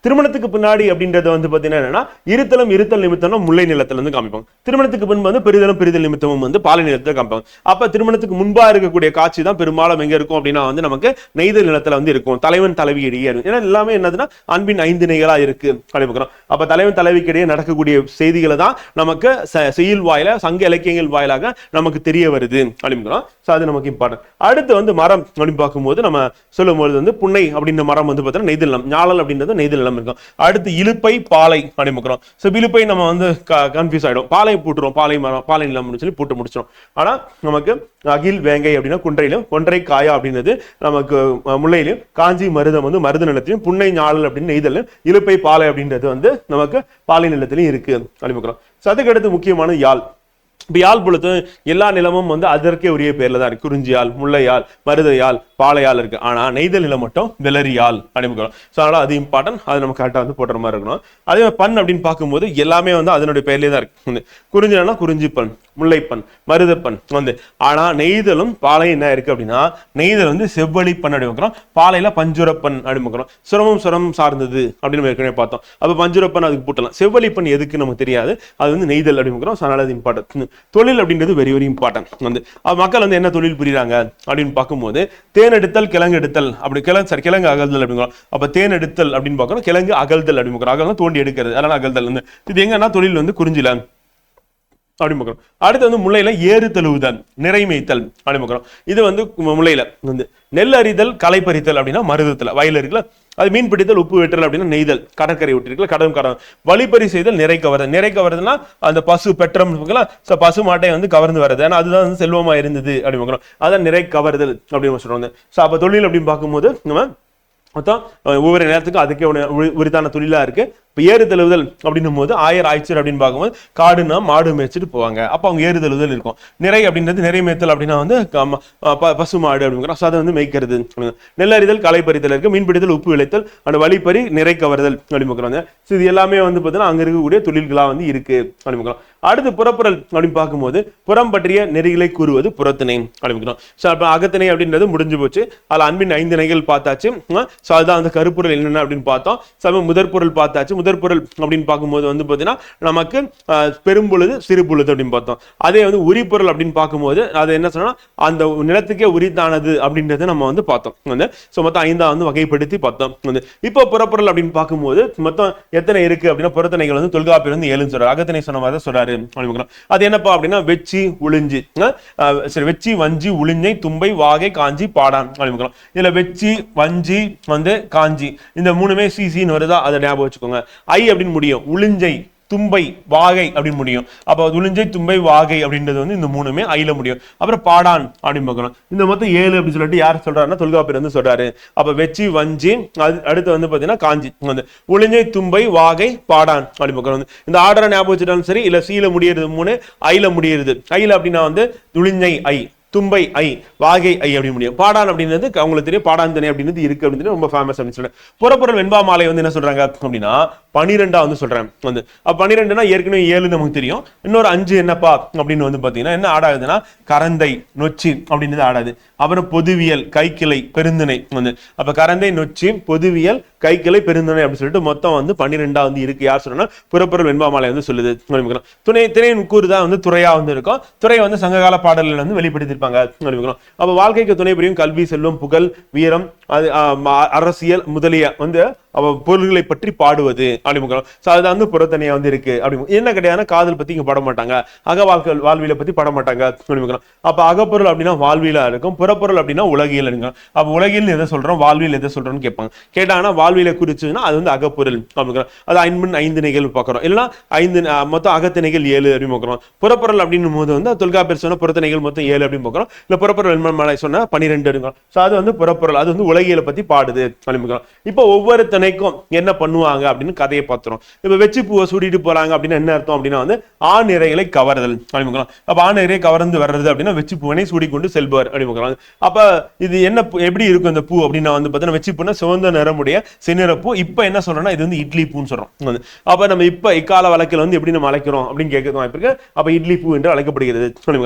திருமணத்துக்கு பின்னாடி அப்படின்றது பாத்தீங்கன்னா என்னன்னா இருத்தல் நிமித்தம் முல்லை நிலத்துல காமிப்பாங்க. திருமணத்துக்கு முன்பு பிரிதல் நிமித்தமும் பாலை நிலத்துல காமிப்பாங்க. அப்ப திருமணத்துக்கு முன்பா இருக்கக்கூடிய காட்சி தான் பெரும்பாலும் எங்க இருக்கும் அப்படின்னா நமக்கு நெய்தல் நிலத்துல இருக்கும். தலைவன் தலைவி இடையே, ஏன்னா எல்லாமே என்னதுன்னா அன்பின் 5 நிலைகளா இருக்கு அப்படின்னு. அப்ப தலைவன் தலைவிக்கு இடையே நடக்கக்கூடிய செய்திகளை தான் நமக்கு செய்யுள் வாயில, சங்க இலக்கியங்கள் வாயிலாக நமக்கு தெரிய வருது அப்படிங்கிறோம். அது நமக்கு இம்பார்ட்டன்ட். அடுத்து மரம் அப்படின்னு பார்க்கும்போது நம்ம சொல்லும்போது புன்னை அப்படின்ற மரம் பார்த்தீங்கன்னா நெய்தல் நிலம், ஞாழல் அப்படின்றது நெய்தல் நிலம் இருக்கும். அடுத்து இலுப்பை, பாலை அப்படின்னு. இலுப்பை நம்ம கன்ஃபியூஸ் ஆயிடும். பாலை போட்டுரும், பாலை மரம், பாலை நிலம் சொல்லி போட்டு முடிச்சிடும். ஆனா நமக்கு அகில், வேங்கை அப்படின்னா குன்றையிலும், கொன்றை, காயா அப்படின்றது நமக்கு முல்லையிலும், காஞ்சி, மருதம் மருத நிலத்திலும், புன்னை, ஞாழல் அப்படின்னு நெய்தல், இலுப்பை, பாலை அப்படின்றது நமக்கு பாலை நிலத்திலையும் இருக்கு அப்படின்னு. அதுக்கு அடுத்து முக்கியமான யாழ். இப்ப யாழ் பொழுது எல்லா நிலமும் அதற்கே உரிய பேர்ல தான் இருக்கு. குறிஞ்சியால், முல்லையால், மருதையால், பாலையால் இருக்கு. ஆனா நெய்தல் நிலம் மட்டும் வெள்ளரியால் அறிமுகம். ஸோ அதனால அது இம்பார்ட்டன்ட். அது நம்ம கரெக்டாக போடுற மாதிரி இருக்கணும். அதே மாதிரி பண் அப்படின்னு பார்க்கும்போது எல்லாமே அதனுடைய பேர்லேயே தான் இருக்கு. குறிஞ்சினா குறிஞ்சிப்பண், முல்லைப்பண், மருதப்பண் ஆனா நெய்தலும் பாலை என்ன இருக்கு அப்படின்னா நெய்தல் செவ்வழி பண் அடிமுக்கிறோம், பாலையில பஞ்சுரப்பண் அடிமுக்கிறோம். சுரமும் சார்ந்தது அப்படின்னு ஏற்கனவே பார்த்தோம். அப்ப பஞ்சுரப்பண் அதுக்கு போட்டலாம். செவ்வழிப்பண் எதுக்கு நமக்கு தெரியாது. அது நெய்தல் அடிமுக்கிறோம். அதனால அது இம்பார்ட்டன்ட். தொழில் அப்படின்றது வெரி வெரி இம்பார்ட்டன்ட். மக்கள் என்ன தொழில் புரியுறாங்க அப்படின்னு பார்க்கும்போது தேனெடுத்தல், கிழங்கு எடுத்தல், அப்படி கிழங்கு அகழ்தல் அப்படிங்கிறோம். அப்ப தேனெடுத்தல் அப்படின்னு பார்க்கணும், கிழங்கு அகழ்தல் அப்படிங்கிறோம். அகழ்தான் தோண்டி எடுக்கிறது, அதனால அகழ்தல். இது எங்கன்னா தொழில் குறிஞ்சில அப்படின்னு. அடுத்து முல்லையில ஏறு தழுவுதல், நிறைமேய்த்தல் அப்படின்னு. இது முல்லையில நெல் அறிதல், களை பறித்தல் அப்படின்னா மருதத்துல வயல் இருக்குல்ல, அது மீன் பிடித்தல், உப்பு வெட்டல் அப்படின்னா நெய்தல், கடற்கரை ஒட்டி இருக்குல்ல, கடல் வழிப்பறி செய்தல், நிறை கவர்தல்னா அந்த பசு பெற்றம் பசு மாட்டை கவர்ந்து வர்றது. ஏன்னா அதுதான் செல்வமா இருந்தது அப்படின்னு. அதான் நிறை கவர்தல் அப்படின்னு சொல்றாங்க. அப்ப தொழில் அப்படின்னு பார்க்கும்போது நம்ம மொத்தம் ஒவ்வொரு நேரத்துக்கும் அதுக்கே உரித்தான தொழிலா இருக்கு. இப்போ ஏறு தழுவுதல் அப்படின்னும் போது ஆய்ச்சர் அப்படின்னு பார்க்கும்போது காடுனா மாடு மேய்ச்சிட்டு போவாங்க, அப்போ அவங்க ஏறு தழுவுதல் இருக்கும். நிறை அப்படின்றது நிறை மேய்த்தல் அப்படின்னா வந்து பசு மாடு அப்படிங்கிற அதை வந்து மேய்க்கிறது. நெல்லறிதல் களை பறித்தல் இருக்கு, மீன்பிடித்தல் உப்பு விளைத்தல் அந்த வழிப்பறி நிறை கவர்தல் அப்படின்னு. இது எல்லாமே வந்து பார்த்தீங்கன்னா அங்க இருக்கக்கூடிய தொழில்களா வந்து இருக்கு அப்படின்னு. அடுத்து புறப்புறல் அப்படின்னு பார்க்கும்போது புறம் பற்றிய நெறிகளை கூறுவது புறத்திணை அப்படின்னு. ஸோ அப்போ அகத்திணை அப்படின்றது முடிஞ்சு போச்சு. அதில் அன்பின் 5 நிலைகள் பார்த்தாச்சு. ஸோ அதுதான் வந்து கருப்பொருள் என்னென்ன அப்படின்னு பார்த்தோம். ஸோ முதற்பொருள் பார்த்தாச்சு. முதற்பொருள் அப்படின்னு பார்க்கும்போது வந்து பார்த்தீங்கன்னா நமக்கு பெரும்பொழுது சிறு பொழுது அப்படின்னு பார்த்தோம். அதே வந்து உரிப்பொருள் அப்படின்னு பார்க்கும்போது அது என்ன சொன்னா அந்த நிலத்துக்கே உரித்தானது அப்படின்றத நம்ம வந்து பார்த்தோம். வந்து ஸோ மொத்தம் 5 வந்து வகைப்படுத்தி பார்த்தோம். வந்து இப்போ புறப்பொருள் அப்படின்னு பார்க்கும்போது மொத்தம் எத்தனை இருக்கு அப்படின்னா புறத்திணைகள் வந்து தொல்காப்பியர் வந்து 7 சொல்றாரு. அகத்திணை சொன்ன மாதிரி சொல்றாரு. அது என்னப்பா அப்படின்னா வெச்சி உளிஞ்சி, சரி வெச்சி வஞ்சி உளிஞ்சை தும்பை வாகை காஞ்சி பாடான் அப்படிங்கிறோம். இதுல வெச்சி வஞ்சி வந்து காஞ்சி இந்த 3மே சிசின்னு வருதா, அதை ஞாபகம் வச்சுக்கோங்க. ஐ அப்படின்னு முடியும், உளிஞ்சை தும்பை வாகை அப்படின்னு முடியும். அப்போ உளிஞ்சை தும்பை வாகை அப்படின்றது வந்து இந்த 3மே ஐல முடியும். அப்புறம் பாடான் அப்படின்னு பார்க்கணும். இந்த மொத்தம் 7 அப்படின்னு சொல்லிட்டு யார் சொல்றாருன்னா தொல்காப்பியர் வந்து சொல்றாரு. அப்ப வெச்சி வஞ்சி அடுத்து வந்து பாத்தீங்கன்னா காஞ்சி வந்து உளிஞ்சை தும்பை வாகை பாடான் அப்படின்னு பார்க்கணும். இந்த ஆர்டரை ஞாபகம் வச்சுட்டாலும் சரி, இல்ல சீல முடியறது 3 ஐல முடியறது. ஐல அப்படின்னா வந்து உளிஞ்சை ஐ, தும்பை ஐ, வாகை ஐ அப்படின்னு முடியும். பாடான் அப்படின்றது அவங்களுக்கு தெரியும், பாடான் தனி அப்படின்றது இருக்கு அப்படின்னு ரொம்ப ஃபேமஸ் அப்படின்னு சொல்றேன். புறப்பொருள் வெண்பா மாலை வந்து என்ன சொல்றாங்க அப்படின்னா 12 வந்து சொல்றேன். வந்து 12னா ஏற்கனவே 7 நமக்கு தெரியும். இன்னொரு 5 என்னப்பா அப்படின்னு வந்து பாத்தீங்கன்னா என்ன ஆடாதுன்னா கரந்தை நொச்சி அப்படின்றது ஆடாது. அப்புறம் பொதுவியல் கைக்கிளை பெருந்திணை வந்து அப்ப கரந்தை நொச்சி பொதுவியல் கைக்கிளை பெருந்திணை அப்படின்னு சொல்லிட்டு மொத்தம் வந்து 12 வந்து இருக்கு. யார் சொன்னா புறப்பொருள் வெண்பா மாலை வந்து சொல்லுது. திணையின் கூறு தான் வந்து துறையா வந்து இருக்கும். துறை வந்து சங்ககால பாடல்கள் வந்து வெளிப்படுத்தி. அப்ப வாழ்க்கைக்கு துணை புரியும் கல்வி செல்வம் புகழ் வீரம் அரசியல் முதலிய வந்து பொருள்களை பற்றி பாடுவது அப்படிமுகம். அதுதான் வந்து புறத்தனியா வந்து இருக்கு அப்படி. என்ன கிடையாதுன்னா காதல் பத்தி இங்க பட மாட்டாங்க, அக வாழ்வியலை பத்தி பட மாட்டாங்க அப்படிமுகம். அப்ப அகப்பொருள் அப்படின்னா வாழ்வியலா இருக்கும், புறப்பொருள் அப்படின்னா உலகியல் இருக்கும். அப்ப உலகியல் எதை சொல்றோம், வாழ்வியல் எதை சொல்றோம்னு கேட்பாங்க. கேட்டாங்கன்னா வாழ்வியலை குறிச்சுன்னா அது வந்து அகப்பொருள் அப்படிங்கிற. அது 5 நிகழ்வு பார்க்கிறோம். இல்லைன்னா 5 மொத்தம் அகத்திணைகள் 7 அப்படின்னு பார்க்கிறோம். புறப்பொருள் அப்படின்னும் போது வந்து தொல்காப்பியர் சொன்ன புறத்திணைகள் மொத்தம் 7 அப்படின்னு பார்க்கிறோம். இல்ல புறப்பொருள் வெண்மலை சொன்னா 12 இருக்கும். அது வந்து புறப்பொருள், அது வந்து உலகியலை பத்தி பாடுது அப்படின்னு. இப்போ ஒவ்வொரு திணைக்கும் என்ன பண்ணுவாங்க அப்படின்னு கதையை பார்த்துரும். இப்ப வெச்சி பூவை சூடிட்டு போறாங்க அப்படின்னா என்ன அர்த்தம் அப்படின்னா வந்து ஆண் இறைகளை கவர்தல் அப்படின்னு. அப்ப ஆண் இறையை கவர்ந்து வர்றது அப்படின்னா வெச்சி பூவனை சூடிக்கொண்டு செல்வார் அப்படின்னு. அப்ப இது என்ன எப்படி இருக்கும் இந்த பூ அப்படின்னா வந்து பார்த்தீங்கன்னா வெச்சி பூனா சிவந்த நிறமுடைய செந்நிற பூ. இப்ப என்ன சொல்றோம்னா இது வந்து இட்லி பூன்னு சொல்றோம். அப்ப நம்ம இப்ப இக்கால வழக்கில் வந்து எப்படி நம்ம அழைக்கிறோம் அப்படின்னு கேட்க வாய்ப்பு இருக்கு. அப்ப இட்லி பூ என்று அழைக்கப்படுகிறது.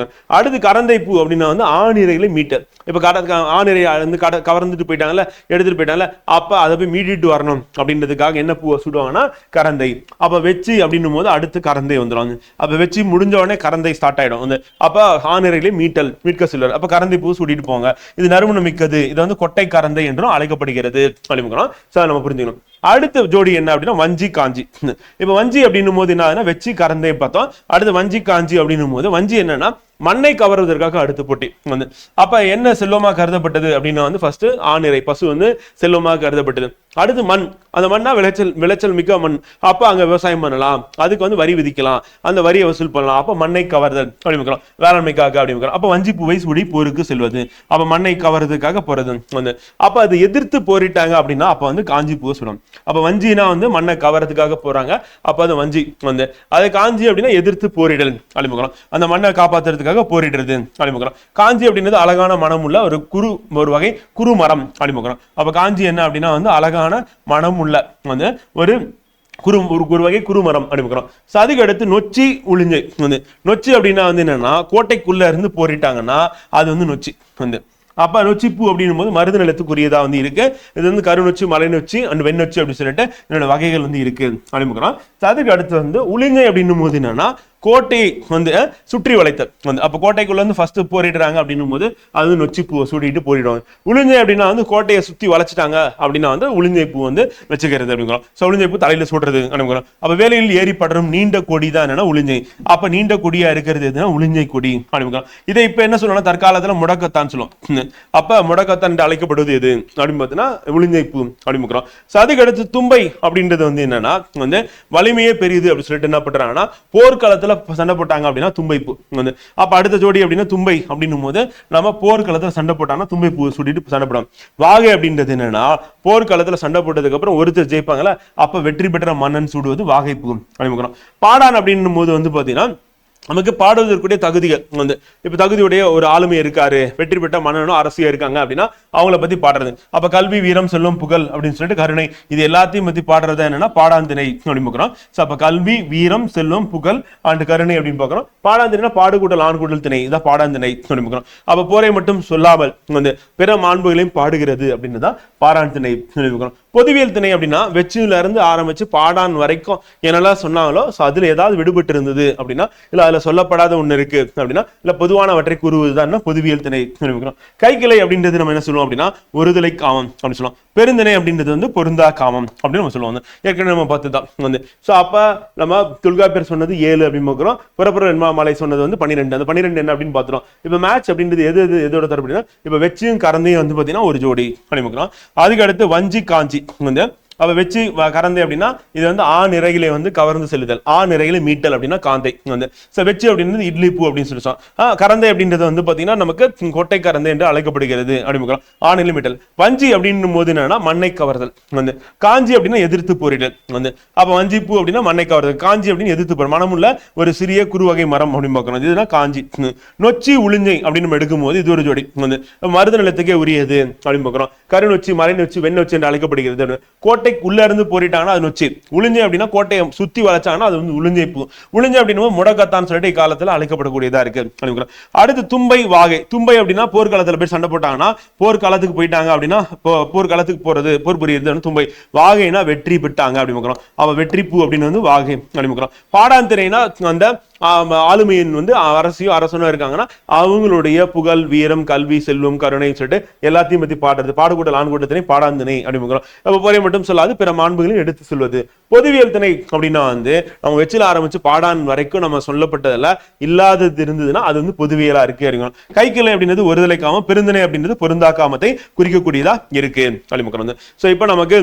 அடுத்து கரந்தை பூ அப்படின்னா வந்து ஆண் இறைகளை மீட்டர். இப்ப ஆண் இறை வந்து கவர்ந்துட்டு போயிட்டாங்கல்ல, எடுத்துட்டு போயிட்டாங்கல்ல, அப்ப அதை போய் மீட்டிட்டு வரணும் அப்படின்றதுக்காக என்ன பூவை சுடுவாங்கன்னா கரந்தை. அப்ப வெச்சி அப்படின்னும் போது அடுத்து கரந்தை வந்துடும். அப்ப வெச்சி முடிஞ்ச உடனே கரந்தை ஸ்டார்ட் ஆயிடும். அப்ப ஆணிரையிலே மீட்க சொல்லுவார். அப்ப கரந்தை பூ சூடிட்டு போங்க, இது நறுமணம் மிக்கது, இது வந்து கொட்டை கரந்தை என்றும் அழைக்கப்படுகிறது அப்படிங்கிறோம். சார் நம்ம புரிஞ்சுக்கணும். அடுத்த ஜோடி என்ன அப்படின்னா வஞ்சி காஞ்சி. இப்ப வஞ்சி அப்படின்னும் போது என்ன வெச்சி கரந்தை பார்த்தோம். அடுத்து வஞ்சி காஞ்சி அப்படின்னும் போது வஞ்சி என்னன்னா மண்ணை கவர்வதற்காக அடுத்த போட்டி வந்து. அப்ப என்ன செல்வமாக கருதப்பட்டது அப்படின்னா வந்து ஃபர்ஸ்ட் ஆணிரை பசு வந்து செல்வமாக கருதப்பட்டது. அடுத்து மண், அந்த மண்ணா விளைச்சல் மிக்க மண். அப்ப அங்க விவசாயம் பண்ணலாம், அதுக்கு வந்து வரி விதிக்கலாம், அந்த வரியை வசூல் பண்ணலாம். அப்ப மண்ணை கவர்தல் அப்படிங்கிறோம், வேளாண்மைக்காக அப்படிங்கிறோம். அப்ப வஞ்சி பூவை சூடி போருக்கு செல்வது, அப்ப மண்ணை கவர்றதுக்காக போறது வந்து. அப்ப அதை எதிர்த்து போரிட்டாங்க அப்படின்னா அப்ப வந்து காஞ்சி பூவை சொல்லணும். அப்ப வஞ்சினா வந்து மண்ணை கவர்றதுக்காக போறாங்க, அப்ப அது வஞ்சி வந்து. அதை காஞ்சி அப்படின்னா எதிர்த்து போரிடல் அப்படிங்கிறோம், அந்த மண்ணை காப்பாத்துறதுக்கு போரிடுறது அப்படிங்கிறோம். காஞ்சி அப்படின்றது அழகான மனம் உள்ள ஒரு வகை குறு மரம் அப்படிங்கிறோம். அப்ப காஞ்சி என்ன அப்படின்னா வந்து அழகான மனம் உள்ள வந்து ஒரு வகை குறுமரம் அப்படிங்கிறோம். அதுக்கு அடுத்து நொச்சி உளிஞ்சை வந்து. நொச்சி அப்படின்னா வந்து என்னன்னா கோட்டைக்குள்ள இருந்து போரிட்டாங்கன்னா அது வந்து நொச்சி வந்து. அப்ப நொச்சி பூ அப்படின்னும் போது மருது நிலத்துக்குரியதா வந்து இருக்கு. இது வந்து கருநொச்சி மலை நொச்சி அண்ட் வெண்ணொச்சி அப்படின்னு சொல்லிட்டு என்னோட வகைகள் வந்து இருக்கு அப்படிங்கிறோம். அதுக்கு அடுத்து வந்து உளிஞ்சை அப்படின்னும் போது என்னன்னா கோட்டை வந்து சுற்றி வளைத்தல் வந்து. அப்ப கோட்டைக்குள்ள வந்து ஃபர்ஸ்ட் போரிடுறாங்க அப்படின்னும் போது அது நொச்சி பூவை சூடிட்டு போரிடுவாங்க. உளிஞ்சை அப்படின்னா வந்து கோட்டையை சுத்தி வளைச்சிட்டாங்க அப்படின்னா வந்து உளிஞ்சை பூ வந்து வச்சுக்கிறது அப்படிங்கிறோம். உளிஞ்சை பூ தலையில சூடுறது அப்படிங்கிறோம். அப்ப வேலையில் ஏறி படரும் நீண்ட கொடி தான் என்னன்னா உளிஞ்சை. அப்ப நீண்ட கொடியா இருக்கிறது எதுனா உளிஞ்சை கொடி அப்படிங்கிறோம். இதை இப்ப என்ன சொல்லணும், தற்காலத்துல முடக்கத்தான் சொல்லுவோம். அப்ப முடக்கத்தான் என்று அழைக்கப்படுவது எது அப்படின்னு பார்த்தீங்கன்னா உளிஞ்சை பூ அப்படிங்கிறோம். அதுக்கு அடுத்து தும்பை அப்படின்றது வந்து என்னன்னா வந்து வலிமையே பெரியது அப்படின்னு சொல்லிட்டு என்ன பண்றாங்கன்னா போர்க்காலத்துல போர்க்களத்துல சண்டை போட்டாங்க அப்படின்னா தும்பைப்பூ வந்து. அப்ப அடுத்த ஜோடி அப்படின்னா தும்பை அப்படின்னும் போது நம்ம போர்க்களத்துல சண்டை போட்டாங்கன்னா தும்பைப்பூ சுட்டிட்டு சண்டை போடுவோம். வாகை அப்படின்றது என்னன்னா போர்க்களத்துல சண்டை போட்டதுக்கு அப்புறம் ஒருத்தர் ஜெயிப்பாங்கல்ல, அப்ப வெற்றி பெற்ற மன்னன் சூடுவது வாகைப்பூ அப்படின்னு. பாடான் அப்படின்னும் போது வந்து பாத்தீங்கன்னா நமக்கு பாடுவதற்குரிய தகுதிகள் வந்து இப்ப தகுதியுடைய ஒரு ஆளுமை இருக்காரு, வெற்றி பெற்ற மன்னனும் அரசியா இருக்காங்க அப்படின்னா அவங்கள பத்தி பாடுறது. அப்ப கல்வி வீரம் செல்வம் புகழ் அப்படின்னு சொல்லிட்டு கருணை இது எல்லாத்தையும் பத்தி பாடுறது என்னன்னா பாடாந்திணை அப்படின்னு பாக்குறோம். அப்ப கல்வி வீரம் செல்வம் புகழ் அண்ட் கருணை அப்படின்னு பாக்குறோம். பாடாந்தினா பாடு கூட்டல் ஆண் கூட்டல் திணை, இதான் பாடாந்திணை அப்படின்னு பாக்குறோம். அப்ப போரை மட்டும் சொல்லாமல் வந்து பிற மாண்புகளையும் பாடுகிறது அப்படின்னு தான் பாடான் திணை பாக்குறோம். பொதுவியல் திணை அப்படின்னா வெற்றில இருந்து ஆரம்பிச்சு பாடான் வரைக்கும் என்னெல்லாம் சொன்னாங்களோ அதுல ஏதாவது விடுபட்டு இருந்தது அப்படின்னா இல்ல அதுல சொல்லப்படாத ஒண்ணு இருக்கு அப்படின்னா இல்ல பொதுவானவற்றை கூறுவதுதான் பொதுவியல் திணை. கைக்கிளை அப்படின்றது நம்ம என்ன சொல்லுவோம் அப்படின்னா ஒருதலை காமம் அப்படின்னு சொல்லுவோம். பெருந்திணை அப்படின்றது வந்து பொருந்தா காமம் அப்படின்னு நம்ம சொல்லுவோம். ஏற்கனவே நம்ம பார்த்துதான் வந்து. சோ அப்ப நம்ம தொல்காப்பியர் சொன்னது 7 அப்படின்னு பார்க்கிறோம். புறப்புற வெண்மாமலை சொன்னது வந்து 12. அந்த 12 என்ன அப்படின்னு பார்த்துறோம். இப்ப மேட்ச் அப்படின்றது எதோட தர அப்படின்னா இப்ப வெச்சியும் கரந்தையும் வந்து பாத்தீங்கன்னா ஒரு ஜோடி அப்படின்னு பார்க்கிறோம். அதுக்கு அடுத்து வஞ்சி காஞ்சி வந்து அப்ப வெச்சு கரந்தை அப்படின்னா இது வந்து நிறைகளை வந்து கவர்ந்து செல்லுதல், நிறைகளை மீட்டல் அப்படின்னா காந்தை வந்து. வெச்சு அப்படின்றது இட்லி பூ அப்படின்னு சொல்லி கரந்தை அப்படின்றது வந்து பாத்தீங்கன்னா நமக்கு கொட்டை கரந்தை என்று அழைக்கப்படுகிறது அப்படின்னு ஆநிலை மீட்டல். வஞ்சி அப்படின்னும் போது என்னன்னா மண்ணை கவர்தல் வந்து. காஞ்சி அப்படின்னா எதிர்த்து போரிடல் வந்து. அப்ப வஞ்சி பூ அப்படின்னா மண்ணை கவர்தல், காஞ்சி அப்படின்னு எதிர்த்து போற மனமுள்ள ஒரு சிறிய குறுவகை மரம் அப்படின்னு பார்க்கணும். இதுதான் காஞ்சி. நொச்சி உளிஞ்சை அப்படின்னு நம்ம எடுக்கும் போது இது ஒரு ஜோடி வந்து மருத நிலத்துக்கே உரியது அப்படின்னு பார்க்கிறோம். கருநொச்சி மறை நொச்சி வெண்ணொச்சி என்று அழைக்கப்படுகிறது. கோட்டை உள்ள இருந்து போரிட்டாங்கன்னா அது நொச்சி. உளிஞ்சை அப்படின்னா கோட்டையை சுத்தி வளைச்சாங்கன்னா அது வந்து உளிஞ்சை பூ. உளிஞ்சை அப்படின்னு முடக்கத்தான் சொல்லிட்டு இக்காலத்துல அழைக்கப்படக்கூடியதா இருக்கு. அடுத்து தும்பை வாகை. தும்பை அப்படின்னா போர்க்காலத்துல போய் சண்டை போட்டாங்கன்னா போர்க்காலத்துக்கு போயிட்டாங்க அப்படின்னா போர்க்காலத்துக்கு போறது போர் புரியுது தும்பை. வாகைனா வெற்றி பெற்றாங்க அப்படின்னு. அவ வெற்றி பூ அப்படின்னு வந்து வாகை அப்படின்னு. பாடாந்திரைனா அந்த ஆளுமையின் வந்து அரசியோ அரசனோ இருக்காங்கன்னா அவங்களுடைய புகழ் வீரம் கல்வி செல்வம் கருணை சொல்லிட்டு எல்லாத்தையும் பத்தி பாடுறது. பாடுகூட்டல் ஆண் கூட்டத்தினை பாடாந்திணை அப்படின்னு. அப்ப போரை மட்டும் சொல்லாது பிற மாண்புகளையும் எடுத்து சொல்வது. பொதுவியல் திணை அப்படின்னா வந்து நம்ம வெச்சில ஆரம்பிச்சு பாடான் வரைக்கும் நம்ம சொல்லப்பட்டதுல இல்லாதது இருந்ததுன்னா அது வந்து பொதுவியலா இருக்கு. கைக்கிளை அப்படின்றது ஒருதலை காமம், பெருந்திணை அப்படின்றது பொருந்தா காமத்தை குறிக்கக்கூடியதா இருக்கு அப்படின்னு. சோ இப்ப நமக்கு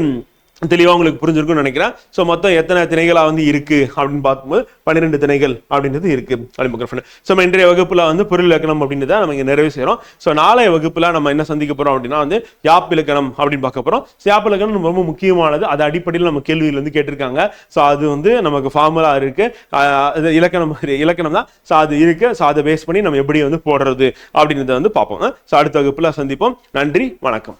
தெளிவா உங்களுக்கு புரிஞ்சிருக்கும்னு நினைக்கிறேன். சோ மொத்தம் எத்தனை திணைகளா வந்து இருக்கு அப்படின்னு பார்க்கும்போது 12 திணைகள் அப்படின்றது இருக்கு அப்படின்னு. சோ இன்றைய வகுப்புல வந்து பொருள் இலக்கணம் அப்படின்றத நம்ம இங்க நிறைவு செய்யறோம். சோ நாளைய வகுப்புல நம்ம என்ன சந்திக்க போறோம் அப்படின்னா வந்து யாப் இலக்கணம் அப்படின்னு பார்க்க போறோம். யாப் இலக்கணம் ரொம்ப முக்கியமானது. அது அடிப்படையில் நம்ம கேள்வியில் வந்து கேட்டிருக்காங்க. சோ அது வந்து நமக்கு ஃபார்முலா இருக்கு, இலக்கணம் தான். சோ அது இருக்கு. சோ அதை பேஸ் பண்ணி நம்ம எப்படி வந்து போடுறது அப்படின்றத வந்து பார்ப்போம். சோ அடுத்த வகுப்புல சந்திப்போம். நன்றி, வணக்கம்.